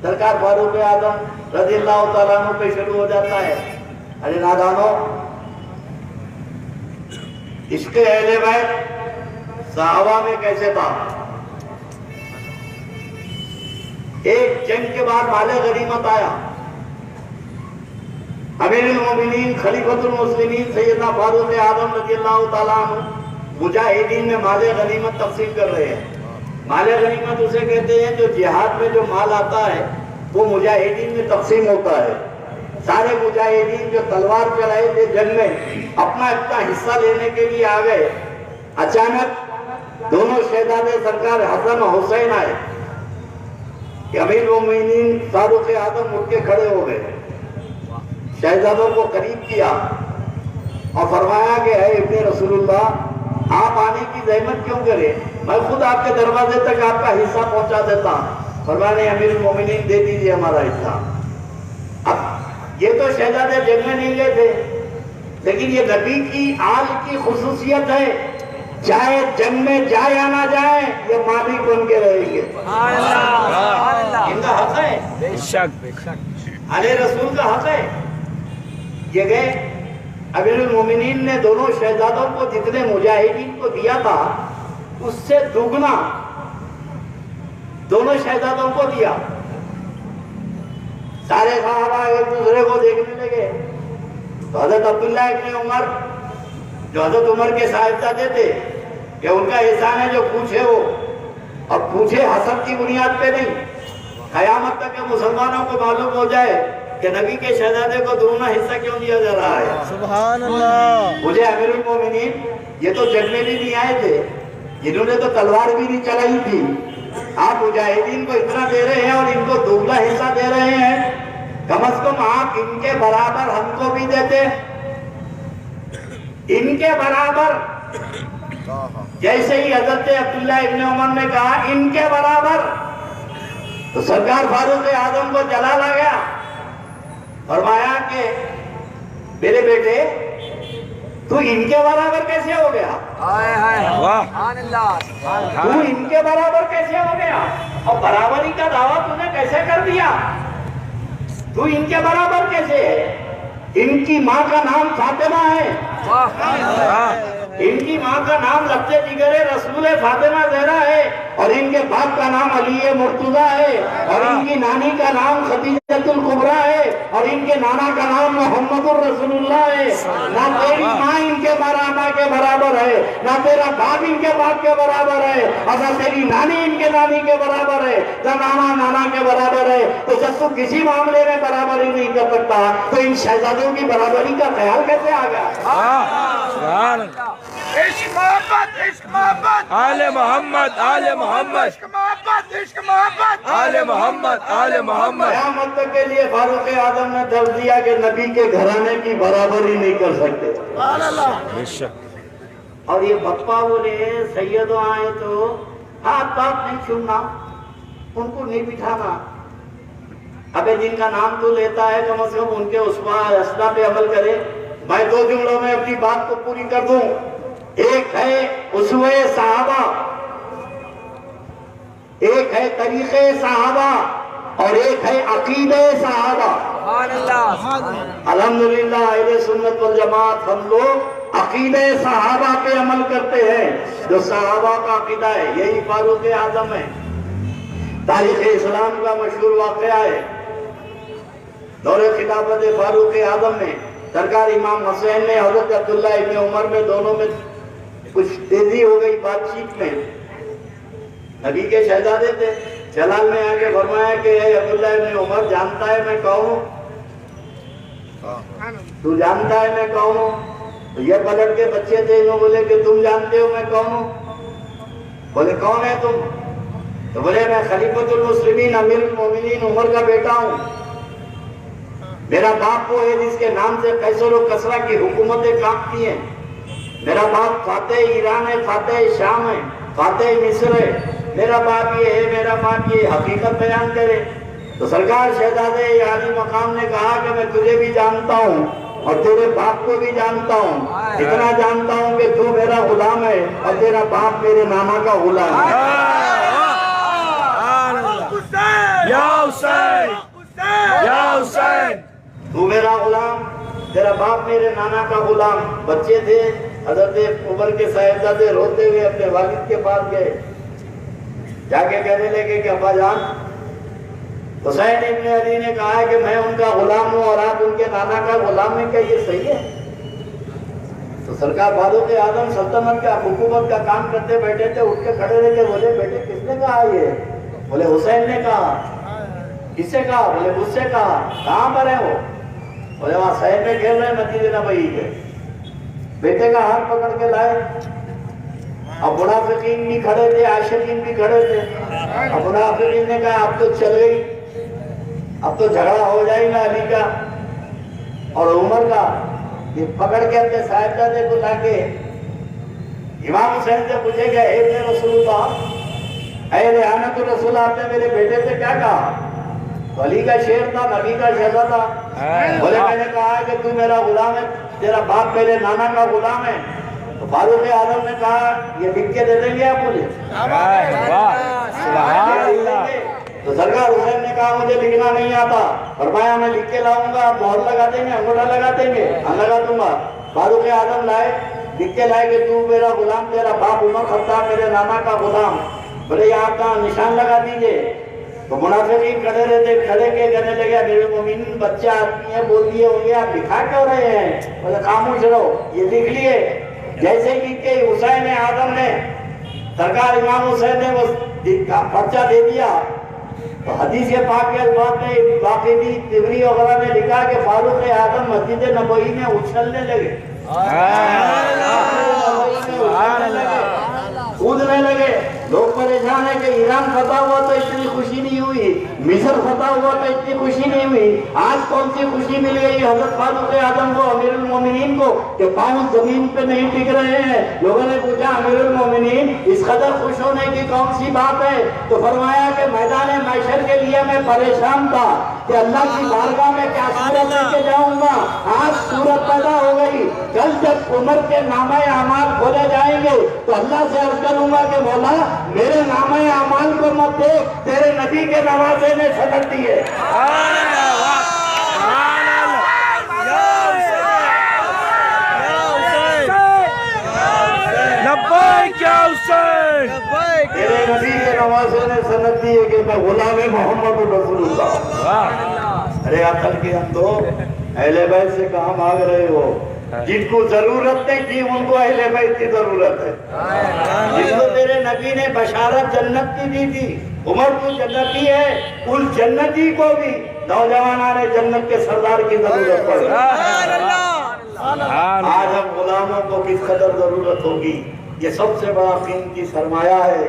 سرکار فاروق اعظم رضی اللہ تعالیٰ عنہ پہ شروع ہو جاتا ہے۔ ارے نادانو، عشق اہل بیت صحابہ میں کیسے تھا؟ ایک جنگ کے بعد مال غنیمت آیا، امیر المومنین خلیفۃ المسلمین سیدنا فاروق اعظم رضی اللہ تعالیٰ عنہ مجاہدین میں مال غنیمت تقسیم کر رہے ہیں۔ مال غنیمت اسے کہتے ہیں جو جہاد میں جو مال آتا ہے وہ مجاہدین میں تقسیم ہوتا ہے۔ سارے مجاہدین جو تلوار چلائے تھے جنگ میں اپنا حصہ لینے کے لیے آ گئے، اچانک دونوں شہزادے سرکار حسن و حسین آئے کہ امیر المومنین فاروق اعظم اٹھ کے کھڑے ہو گئے، شہزادوں کو قریب کیا اور فرمایا کہ اے ابن رسول اللہ، آپ آنے کی زحمت کیوں کریں، میں خود آپ کے دروازے تک آپ کا حصہ پہنچا دیتا۔ فرمایا امیر المومنین دے دیجئے ہمارا حصہ۔ اب یہ تو شہزادے جنگ میں نہیں گئے تھے، لیکن یہ نبی کی آل کی خصوصیت ہے، چاہے جنگ میں جائے یا نہ جائے یہ مالک بن کے رہیں گے۔ ان کا حق ہے، بے شک علیہ رسول کا حق ہے۔ یہ گئے، امیر المومنین نے دونوں شہزادوں کو جتنے مجاہدین کو دیا تھا اس سے دوگنا دونوں شہزادوں کو دیا۔ سارے صحابہ ایک دوسرے کو دیکھنے لگے تو حضرت عبداللہ ابن عمر جو حضرت عمر کے صاحبزادے تھے کہ ان کا احسان ہے جو پوچھے وہ، اور پوچھے حسد کی بنیاد پہ نہیں، قیامت تک کہ مسلمانوں کو معلوم ہو جائے کہ نبی کے شہزادے کو دوگنا حصہ کیوں دیا جا رہا ہے۔ سبحان اللہ۔ مجھے امیر المومنین یہ تو جنگ میں بھی نہیں آئے تھے، جنہوں نے تو تلوار بھی نہیں چلائی تھی، آپ مجاہدین کو اتنا دے رہے ہیں اور ان کو دوگنا حصہ دے رہے ہیں، کم از کم آپ ان کے برابر ہم کو بھی دیتے، ان کے برابر۔ جیسے ہی حضرت عبداللہ ابن عمر نے کہا ان کے برابر، تو سرکار فاروق اعظم کو جلال آ گیا، فرمایا کہ میرے بیٹے تو ان کے برابر کیسے ہو گیا؟ تو ان کے برابر کیسے ہو گیا؟ اور برابری کا دعویٰ تو نے کیسے کر دیا؟ تو ان کے برابر کیسے ہے؟ ان کی ماں کا نام فاطمہ ہے، ان کی ماں کا نام لفظ جگر رسول فاطمہ زہرا ہے، اور ان کے باپ کا نام علی مرتضیٰ ہے، اور ان کی نانی کا نام خدیجۃ الکبریٰ ہے، اور ان کے نانا کا نام محمد الرسول اللہ ہے۔ نہ تیری ماں ان کے ماں کے برابر ہے، نہ تیرا باپ ان کے باپ کے برابر ہے، اور نہ تیری نانی ان کے نانی کے برابر ہے، نہ نانا کے برابر ہے۔ تو جب تو کسی معاملے میں برابری نہیں کر سکتا تو ان شہزادوں کی برابری کا خیال کیسے آ گیا؟ عشق محبت، عشق محبت، آل محمد، آل محمد، عشق محبت، عشق محبت، آل محمد، آل محمد۔ قیامت تک کے لیے فاروق اعظم نے درج دیا کہ نبی کے گھرانے کی برابری نہیں کر سکتے۔ اور یہ بپا بولے سید آئے تو ہاتھ پاک نہیں چھوڑنا، ان کو نہیں بٹھانا۔ ابے جن کا نام تو لیتا ہے کم از کم ان کے اسنا پہ عمل کرے۔ میں 2 جملوں میں اپنی بات کو پوری کر دوں۔ ایک ہے اسوہ صحابہ، ایک ہے طریقے صحابہ، اور ایک ہے عقیدہ صحابہ۔ الحمدللہ اہل سنت والجماعت ہم لوگ عقیدہ صحابہ پہ عمل کرتے ہیں، جو صحابہ کا عقیدہ ہے، یہی فاروق اعظم ہے۔ تاریخ اسلام کا مشہور واقعہ ہے، دور خلافت فاروق اعظم میں سرکار امام حسین نے حضرت عبداللہ ابن عمر میں دونوں میں کچھ تیزی ہو گئی بات چیت میں۔ نبی کے شہزادے تھے، جلال میں آ کے فرمایا کہ اے عبداللہ ابن عمر، جانتا ہے میں کون ہوں؟ تو جانتا ہے میں کون ہوں؟ تو یہ پلٹ کے بچے تھے، انہوں بولے کہ تم جانتے ہو میں کون ہوں؟ بولے کون ہے تم؟ تو بولے میں خلیفۃ المسلمین امیر المومنین عمر کا بیٹا ہوں۔ میرا باپ وہ ہے جس کے نام سے قیصر و کسریٰ کی حکومتیں کانپتی ہیں۔ میرا باپ فاتح ایران ہے، فاتح شام ہے، فاتح مصر ہے۔ میرا باپ یہ ہے، میرا باپ یہ حقیقت بیان کرے۔ تو سرکار شہزادے عالی مقام نے کہا کہ میں تجھے بھی جانتا ہوں اور تیرے باپ کو بھی جانتا ہوں، اتنا جانتا ہوں کہ تو میرا غلام ہے اور تیرا باپ میرے نانا کا غلام ہے۔ یا حسین، یا حسین، تو میرا غلام، تیرا باپ میرے نانا کا غلام۔ بچے تھے، حضرت عمر کے صاحبزادے روتے ہوئے اپنے والد کے پاس گئے، جا کے کہنے لگے کہ ابا جان، حسین ابن علی نے کہا کہ میں ان کا غلام ہوں اور آپ ان کے نانا کا غلام ہیں، کیا یہ صحیح ہے؟ تو سرکار فاروق اعظم سلطنت کا حکومت کا کام کرتے بیٹھے تھے، اٹھ کے کھڑے رہے، بولے بیٹے کس نے کہا یہ؟ بولے حسین نے کہا۔ کس سے کہا؟ بولے مجھ سے کہا۔ کہاں پر ہے وہ؟ بولے وہاں شہر میں کھیل رہے مسجد نبوی کے۔ بیٹے کا ہاتھ پکڑ کے لائے، اب منافقین بھی کھڑے تھے، عاشقین بھی کھڑے تھے۔ اب منافقین نے کہا اب تو چل گئی، اب تو جھگڑا ہو جائے گا علی کا اور عمر کا۔ یہ پکڑ کے اپنے صاحبزادے کو لا کے امام حسین سے پوچھے گا، اے ابن رسول اللہ، اے ریحانت الرسول، آپ نے میرے بیٹے سے کیا کہا؟ تو علی کا شیر تھا، نبی کا شہزادہ۔ بولے میں نے کہا ہے کہ تو میرا غلام ہے، تیرا باپ میرے نانا کا غلام ہے۔ تو فاروق اعظم نے کہا یہ لکھ کے دے دیں گے آپ مجھے؟ تو سرکار حسین نے کہا مجھے لکھنا نہیں آتا۔ فرمایا میں لکھ کے لاؤں گا، مہر لگا دیں گے، انگوٹھا لگا دیں گے؟ ہاں لگا دوں گا۔ فاروق اعظم لائے، لکھ کے لائے کہ تو میرا غلام، تیرا باپ عمر خطاب میرے نانا کا غلام۔ بولے یہاں کا نشان لگا دیجئے۔ تو منافقین کھڑے رہتے، کھڑے کے کہنے لگے امیر المومنین بچہ آدمی ہے، بول دیے ہوں گے آپ لکھا کیوں رہے ہیں؟ بولے خاموش رہو، یہ لکھ لیے۔ جیسے لکھ کے حسین اعظم نے، سرکار امام حسین نے وہ پرچہ دے دیا، تو حدیث پاک کے الفاظ میں واقعی تبری وغیرہ نے لکھا کہ فاروق اعظم مسجد نبوی میں اچھلنے لگے، کودنے لگے۔ لوگ پریشان ہیں کہ ایران فتح ہوا تو اتنی خوشی نہیں ہوئی، مصر فتح ہوا تو اتنی خوشی نہیں ہوئی، آج کون سی خوشی مل گئی حضرت فاروق اعظم کو، امیر المومنین کو، کہ پاؤں زمین پہ نہیں ٹک رہے ہیں؟ لوگوں نے پوچھا امیر المومنین اس قدر خوش ہونے کی کون سی بات ہے؟ تو فرمایا کہ میدان محشر کے لیے میں پریشان تھا، کہ اللہ کی بارگاہ میں کیا صورت لے کے جاؤں گا. آج صورت پیدا ہو گئی. کل جب عمر کے نامہ اعمال کھولے جائیں گے تو اللہ سے عرض کروں گا کہ مولا میرے نامہ اعمال کو مت دیکھ, تیرے نبی کے نوازے نے صدق دی ہے. تیرے نبی کے نوازے نے سند دی ہے کہ میں غلام محمد رسول اللہ. ارے عقل کے اندھو, اہل بیت سے کہاں بھاگ رہے ہو؟ جن کو ضرورت نہیں تھی ان کو اہل بیت کی ضرورت ہے. جن کو تیرے نبی نے بشارت جنت کی دی تھی, عمر تو جنتی ہے, ان جنتی کو بھی نوجوانان جنت کے سردار کی ضرورت پڑے. آج ہم غلاموں کو کس قدر ضرورت ہوگی. یہ سب سے بڑا قیمتی سرمایہ ہے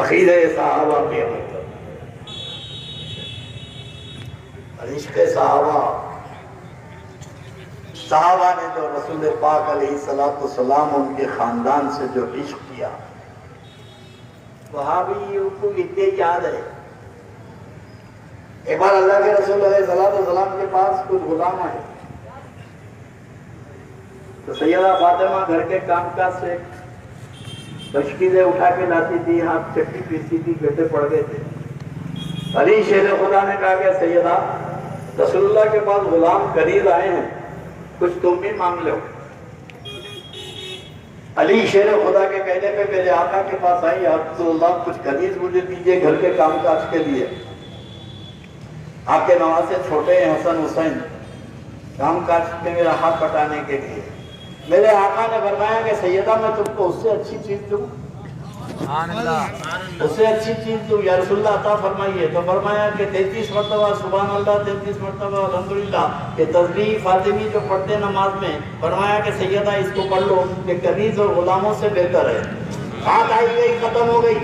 عقیدہ صحابہ کے مطلب, عشق صحابہ. صحابہ نے جو رسول پاک علیہ السلام ان کے خاندان سے جو عشق کیا, وہابی ان کو اتنے یاد ہے. ایک بار اللہ کے رسول علیہ السلام کے پاس کچھ غلام آئے تو سیدہ فاطمہ گھر کے کام کاج سے بشکیزیں اٹھا کے لاتی تھی, ہاتھ چٹی پیستی تھی, بیٹے پڑ گئے تھے. علی شیر خدا نے کہا کہ سیدہ رسول اللہ کے پاس غلام قریب آئے ہیں, کچھ تم بھی مانگ لو. علی شیر خدا کے کہنے پہ میرے آقا کے پاس آئی, یا رسول اللہ کچھ کنیز مجھے دیجیے گھر کے کام کاج کے لیے. آپ کے نواسے چھوٹے ہیں حسن حسین, کام کاج میں میرا ہاتھ بٹانے کے لیے. میرے آقا نے فرمایا کہ سیدہ میں تم کو اس سے اچھی چیز دوں, اس سے اچھی چیز دوں, یا رسول اللہ عطا فرمائیے. تو فرمایا کہ 33 مرتبہ سبحان اللہ, 33 مرتبہ الحمدللہ, کہ تسبیح فاطمی جو پڑھتے نماز میں. فرمایا کہ سیدہ اس کو پڑھ لو کہ کنیز اور غلاموں سے بہتر ہے. بات آئی گئی, ختم ہو گئی.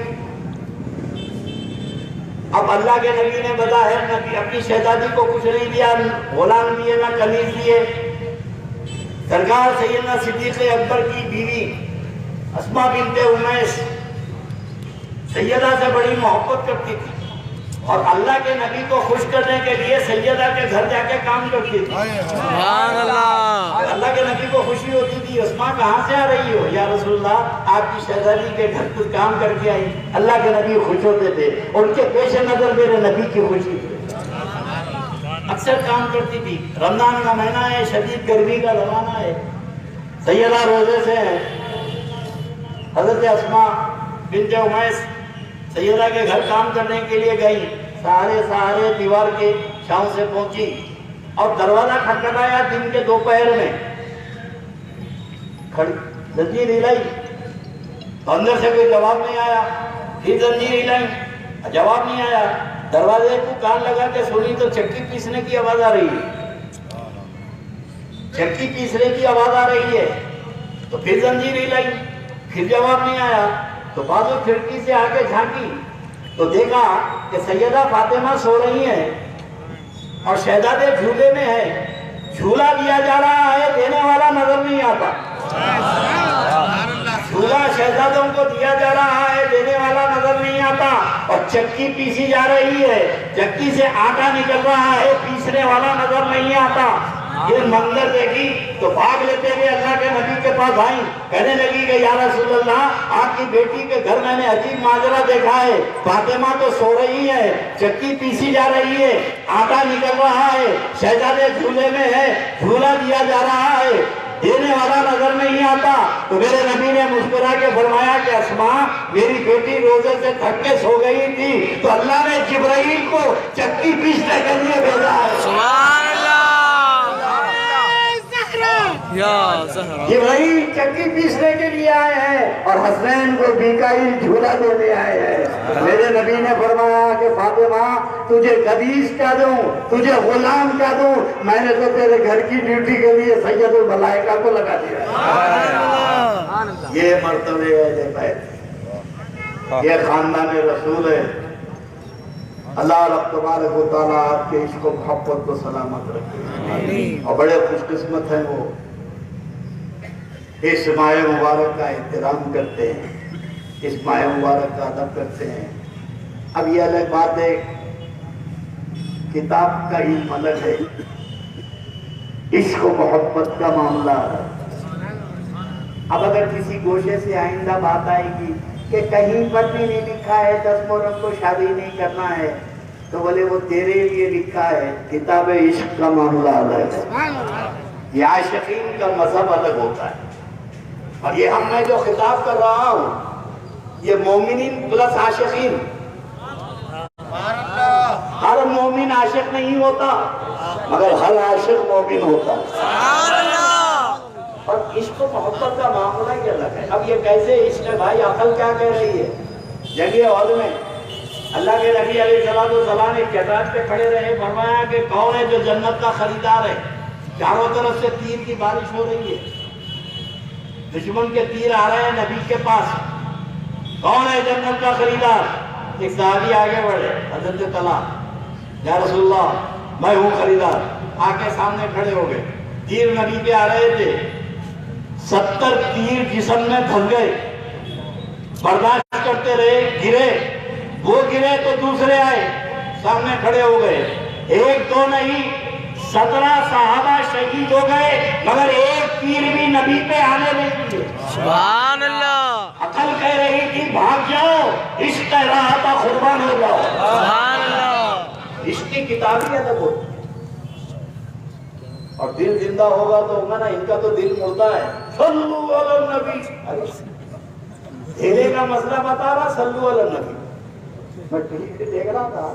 اب اللہ کے نبی نے بظاہر اپنی شہزادی کو کچھ نہیں دیا, غلام دیے نہ کنیز دیے. سرکار سیدنا صدیق اکبر کی بیوی اسماء بنت امیس سیدہ سے بڑی محبت کرتی تھی, اور اللہ کے نبی کو خوش کرنے کے لیے سیدہ کے گھر جا کے کام کرتی تھی. اللہ کے نبی کو خوشی ہوتی تھی, اسماء کہاں سے آ رہی ہو؟ یا رسول اللہ آپ کی شہزادی کے گھر کچھ کام کر کے آئی. اللہ کے نبی خوش ہوتے تھے, ان کے پیش نظر میرے نبی کی خوشی تھی. اکثر کام کرتی تھی. رمضان کا مہینہ ہے, شدید گرمی کا زمانہ ہے, سیدہ روزے سے ہیں. حضرت اسماء بنت امیس سیدہ کے گھر کام کرنے کے لیے گئی. سہارے دیوار کے چھاؤں سے پہنچی اور دروازہ کھٹکھٹایا دن کے دوپہر میں. زنجیر ہلائی تو اندر سے کوئی جواب نہیں آیا. پھر زنجیر ہلائی, جواب نہیں آیا. دروازے کو کان لگا کے سنی تو چکی پیسنے کی آواز آ رہی ہے, چکی پیسنے کی آواز آ رہی ہے. تو پھر زنجیر ہلائی, پھر جواب نہیں آیا. تو بازو کھڑکی سے آگے جھانکی تو دیکھا کہ سیدہ فاطمہ سو رہی ہیں اور شہزادے جھولے میں ہے. جھولا دیا جا رہا ہے, دینے والا نظر نہیں آتا. جھولا شہزادوں کو دیا جا رہا ہے, دینے والا نظر نہیں آتا. اور چکی پیسی جا رہی ہے, چکی سے آٹا نکل رہا ہے, پیسنے والا نظر نہیں آتا. یہ منظر دیکھی تو بھاگ لیتے ہوئے اللہ کے نبی کے پاس آئی. کہنے لگی کہ یا رسول اللہ آپ کی بیٹی کے گھر میں نے عجیب ماجرا دیکھا ہے. فاطمہ تو سو رہی ہے, چکی پیسی جا رہی ہے, آٹا نکل رہا ہے, شہزادے جھولے میں ہے, جھولا دیا جا رہا ہے, دینے والا نظر نہیں آتا. تو میرے نبی نے مسکرا کے فرمایا کہ اسماء میری بیٹی روزے سے تھک کے سو گئی تھی تو اللہ نے جبرائیل کو چکی پیسنے کے لیے بھیجا ہے. سبحان اللہ, یا زہرا. جبرائیل چکی پیسنے کے لیے آئے ہیں اور حسنین کو میکائیل جھولا دینے آئے ہیں. میرے نبی نے فرمایا کہ فاطمہ تجھے قدیس کیا دوں, تجھے غلام کیا دوں, میں نے تو تیرے گھر کی ڈیوٹی کے لیے سید الملائکہ کو لگا دیا. یہ مرتبہ اہل بیت, یہ خاندان رسول ہے. اللہ رب تبارک و تعالیٰ آپ کے عشق و محبت کو سلامت رکھے, اور بڑے خوش قسمت ہیں وہ اس ماہ مبارک کا احترام کرتے ہیں, اس ماہ مبارک کا ادب کرتے ہیں. اب یہ الگ بات ہے کتاب کا علم الگ ہے، عشق و محبت کا معاملہ ہے۔ اب اگر کسی گوشے سے آئندہ بات آئے گی کہ کہیں پر بھی نہیں لکھا ہے 10 محرم کو شادی نہیں کرنا ہے، تو بولے وہ تیرے لیے لکھا ہے، کتاب عشق کا معاملہ الگ ہے، یہ عاشقین کا مذہب الگ ہوتا ہے۔ اور یہ ہم میں جو خطاب کر رہا ہوں یہ مومنین پلس عاشقین، ہر مومن عاشق نہیں ہوتا مگر ہر عاشق مومن ہوتا ہے۔ اور عشق و محبت کا معاملہ ہی الگ ہے۔ اب یہ کیسے عشق ہے بھائی؟ عقل کیا کہہ رہی ہے؟ جنگ عہد میں اللہ کے نبی علیہ السلام ایک چٹان پہ کھڑے رہے، فرمایا کہ کون ہے جو جنت کا خریدار ہے؟ چاروں طرف سے تیر کی بارش ہو رہی ہے، دشمن کے تیر آ رہے ہیں نبی کے پاس، کون ہے جنت کا خریدار؟ ایک صحابی آگے بڑھے، حضرت طلحہ، یا رسول اللہ میں ہوں خریدار، آ کے سامنے کھڑے ہو گئے، تیر نبی پہ آ رہے تھے، 70 تیر جسم میں پھنس گئے، برداشت کرتے رہے، گرے، وہ گرے تو دوسرے آئے، سامنے کھڑے ہو گئے، ایک دو نہیں 17 صحابہ شہید ہو گئے مگر ایک تیر بھی نبی پہ آنے نہیں دیے۔ سبحان اللہ۔ عقل کہہ رہی تھی بھاگ جاؤ، عشق کہہ رہا تھا قربان ہو جاؤ۔ سبحان اللہ۔ عشق کی کتاب ہی الگ ہوتی، اور دل زندہ ہوگا تو ہوگا نا، ان کا تو دل مردہ ہے۔ صلو علی النبی، دھیرے کا مسئلہ بتا رہا، صلو علی النبی۔ میں ٹی وی پہ دیکھ رہا تھا،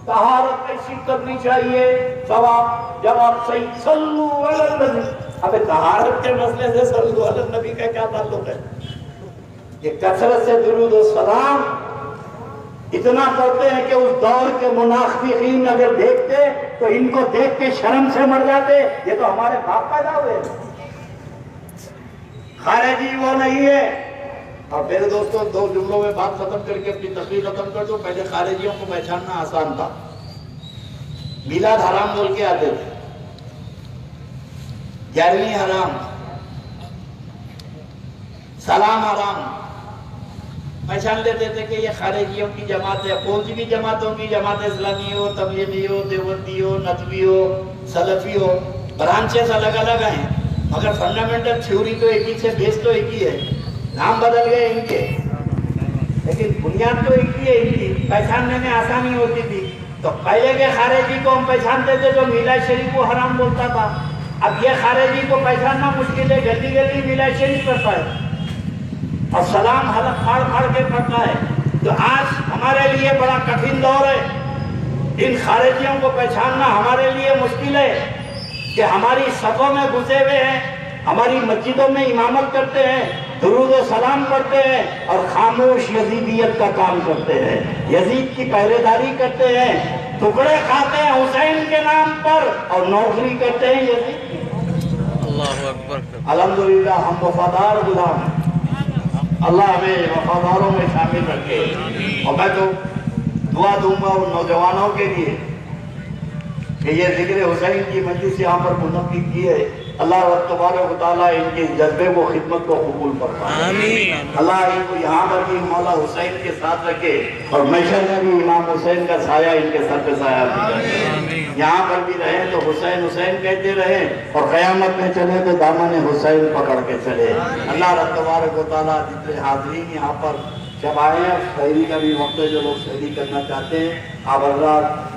طہارت کیسی کرنی چاہیے، جواب صحیح، صلو علی النبی۔ ابے طہارت کے مسئلے سے صلو علی النبی کا کیا تعلق ہے؟ یہ کثرت سے درود و سلام اتنا کرتے ہیں کہ اس دور کے منافقین اگر دیکھتے تو ان کو دیکھ کے شرم سے مر جاتے، یہ تو ہمارے باپ پیدا ہوئے۔ خارجی وہ نہیں ہے۔ اور میرے دوستوں 2 جملوں میں بات ختم کر کے اپنی تقریر ختم کر دو۔ پہلے خارجیوں کو پہچاننا آسان تھا، میلاد حرام بول کے آتے تھے، 11ویں حرام، سلام حرام، پہچان لیتے تھے کہ یہ خارجیوں کی جماعت ہے۔ کون سی بھی جماعتوں کی، جماعت اسلامی ہو، تبلیغی ہو، دیوبندی ہو، ندوی ہو، سلفی ہو، برانچز الگ الگ ہیں مگر فنڈامنٹل تھیوری تو ایک ہی سے، بیس تو ایک ہی ہے، نام بدل گئے ان کے لیکن بنیاد تو ایک ہی ہے ان کی۔ پہچاننے میں آسانی ہوتی تھی، تو پہلے کے خارجی کو ہم پہچانتے تھے جو میلاد شریف کو حرام بولتا تھا، اب یہ خارجی کو پہچاننا مشکل ہے، گلی گلی میلاد شریف کرتا ہے اور سلام حلق پھاڑ پھاڑ کے پڑھتا ہے۔ تو آج ہمارے لیے بڑا کٹھن دور ہے، ان خارجیوں کو پہچاننا ہمارے لیے مشکل ہے کہ ہماری صفوں میں گھسے ہوئے ہیں، ہماری مسجدوں میں امامت کرتے ہیں، درود و سلام پڑھتے ہیں اور خاموش یزیدیت کا کام کرتے ہیں، یزید کی پہرے داری کرتے ہیں، ٹکڑے کھاتے ہیں حسین کے نام پر اور نوکری کرتے ہیں یزید کی۔ اللہ اکبر۔ الحمدللہ ہم وفادار غلام ہیں، اللہ ہمیں وفاداروں میں شامل رکھے۔ اور میں تو دعا دوں گا ان نوجوانوں کے لیے کہ یہ ذکر حسین کی مجلس یہاں پر منعقد کی ہے، اللہ تبارک و تعالیٰ ان کے جذبے کو، خدمت کو قبول فرمائے، آمین۔ اللہ ان کو یہاں پر بھی مولا حسین کے ساتھ رکھے اور محشر میں بھی امام حسین کا سایہ ان کے سر پہ سایہ بھی، یہاں پر بھی رہیں تو حسین حسین کہتے رہیں اور قیامت میں چلے تو دامن حسین پکڑ کے چلے۔ اللہ تبارک و تعالیٰ جتنے حاضرین یہاں پر جب آئے ہیں، سحری کا بھی وقت ہے، جو لوگ سحری کرنا چاہتے ہیں آپ حضرات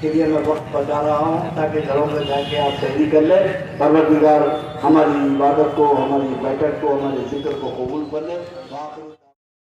کے لیے میں وقت بچا رہا ہوں تاکہ گھروں میں جا کے آپ سحری کر لیں۔ پروردگار ہماری عبادت کو، ہماری بیٹھک کو، ہمارے ذکر کو قبول کر لیں۔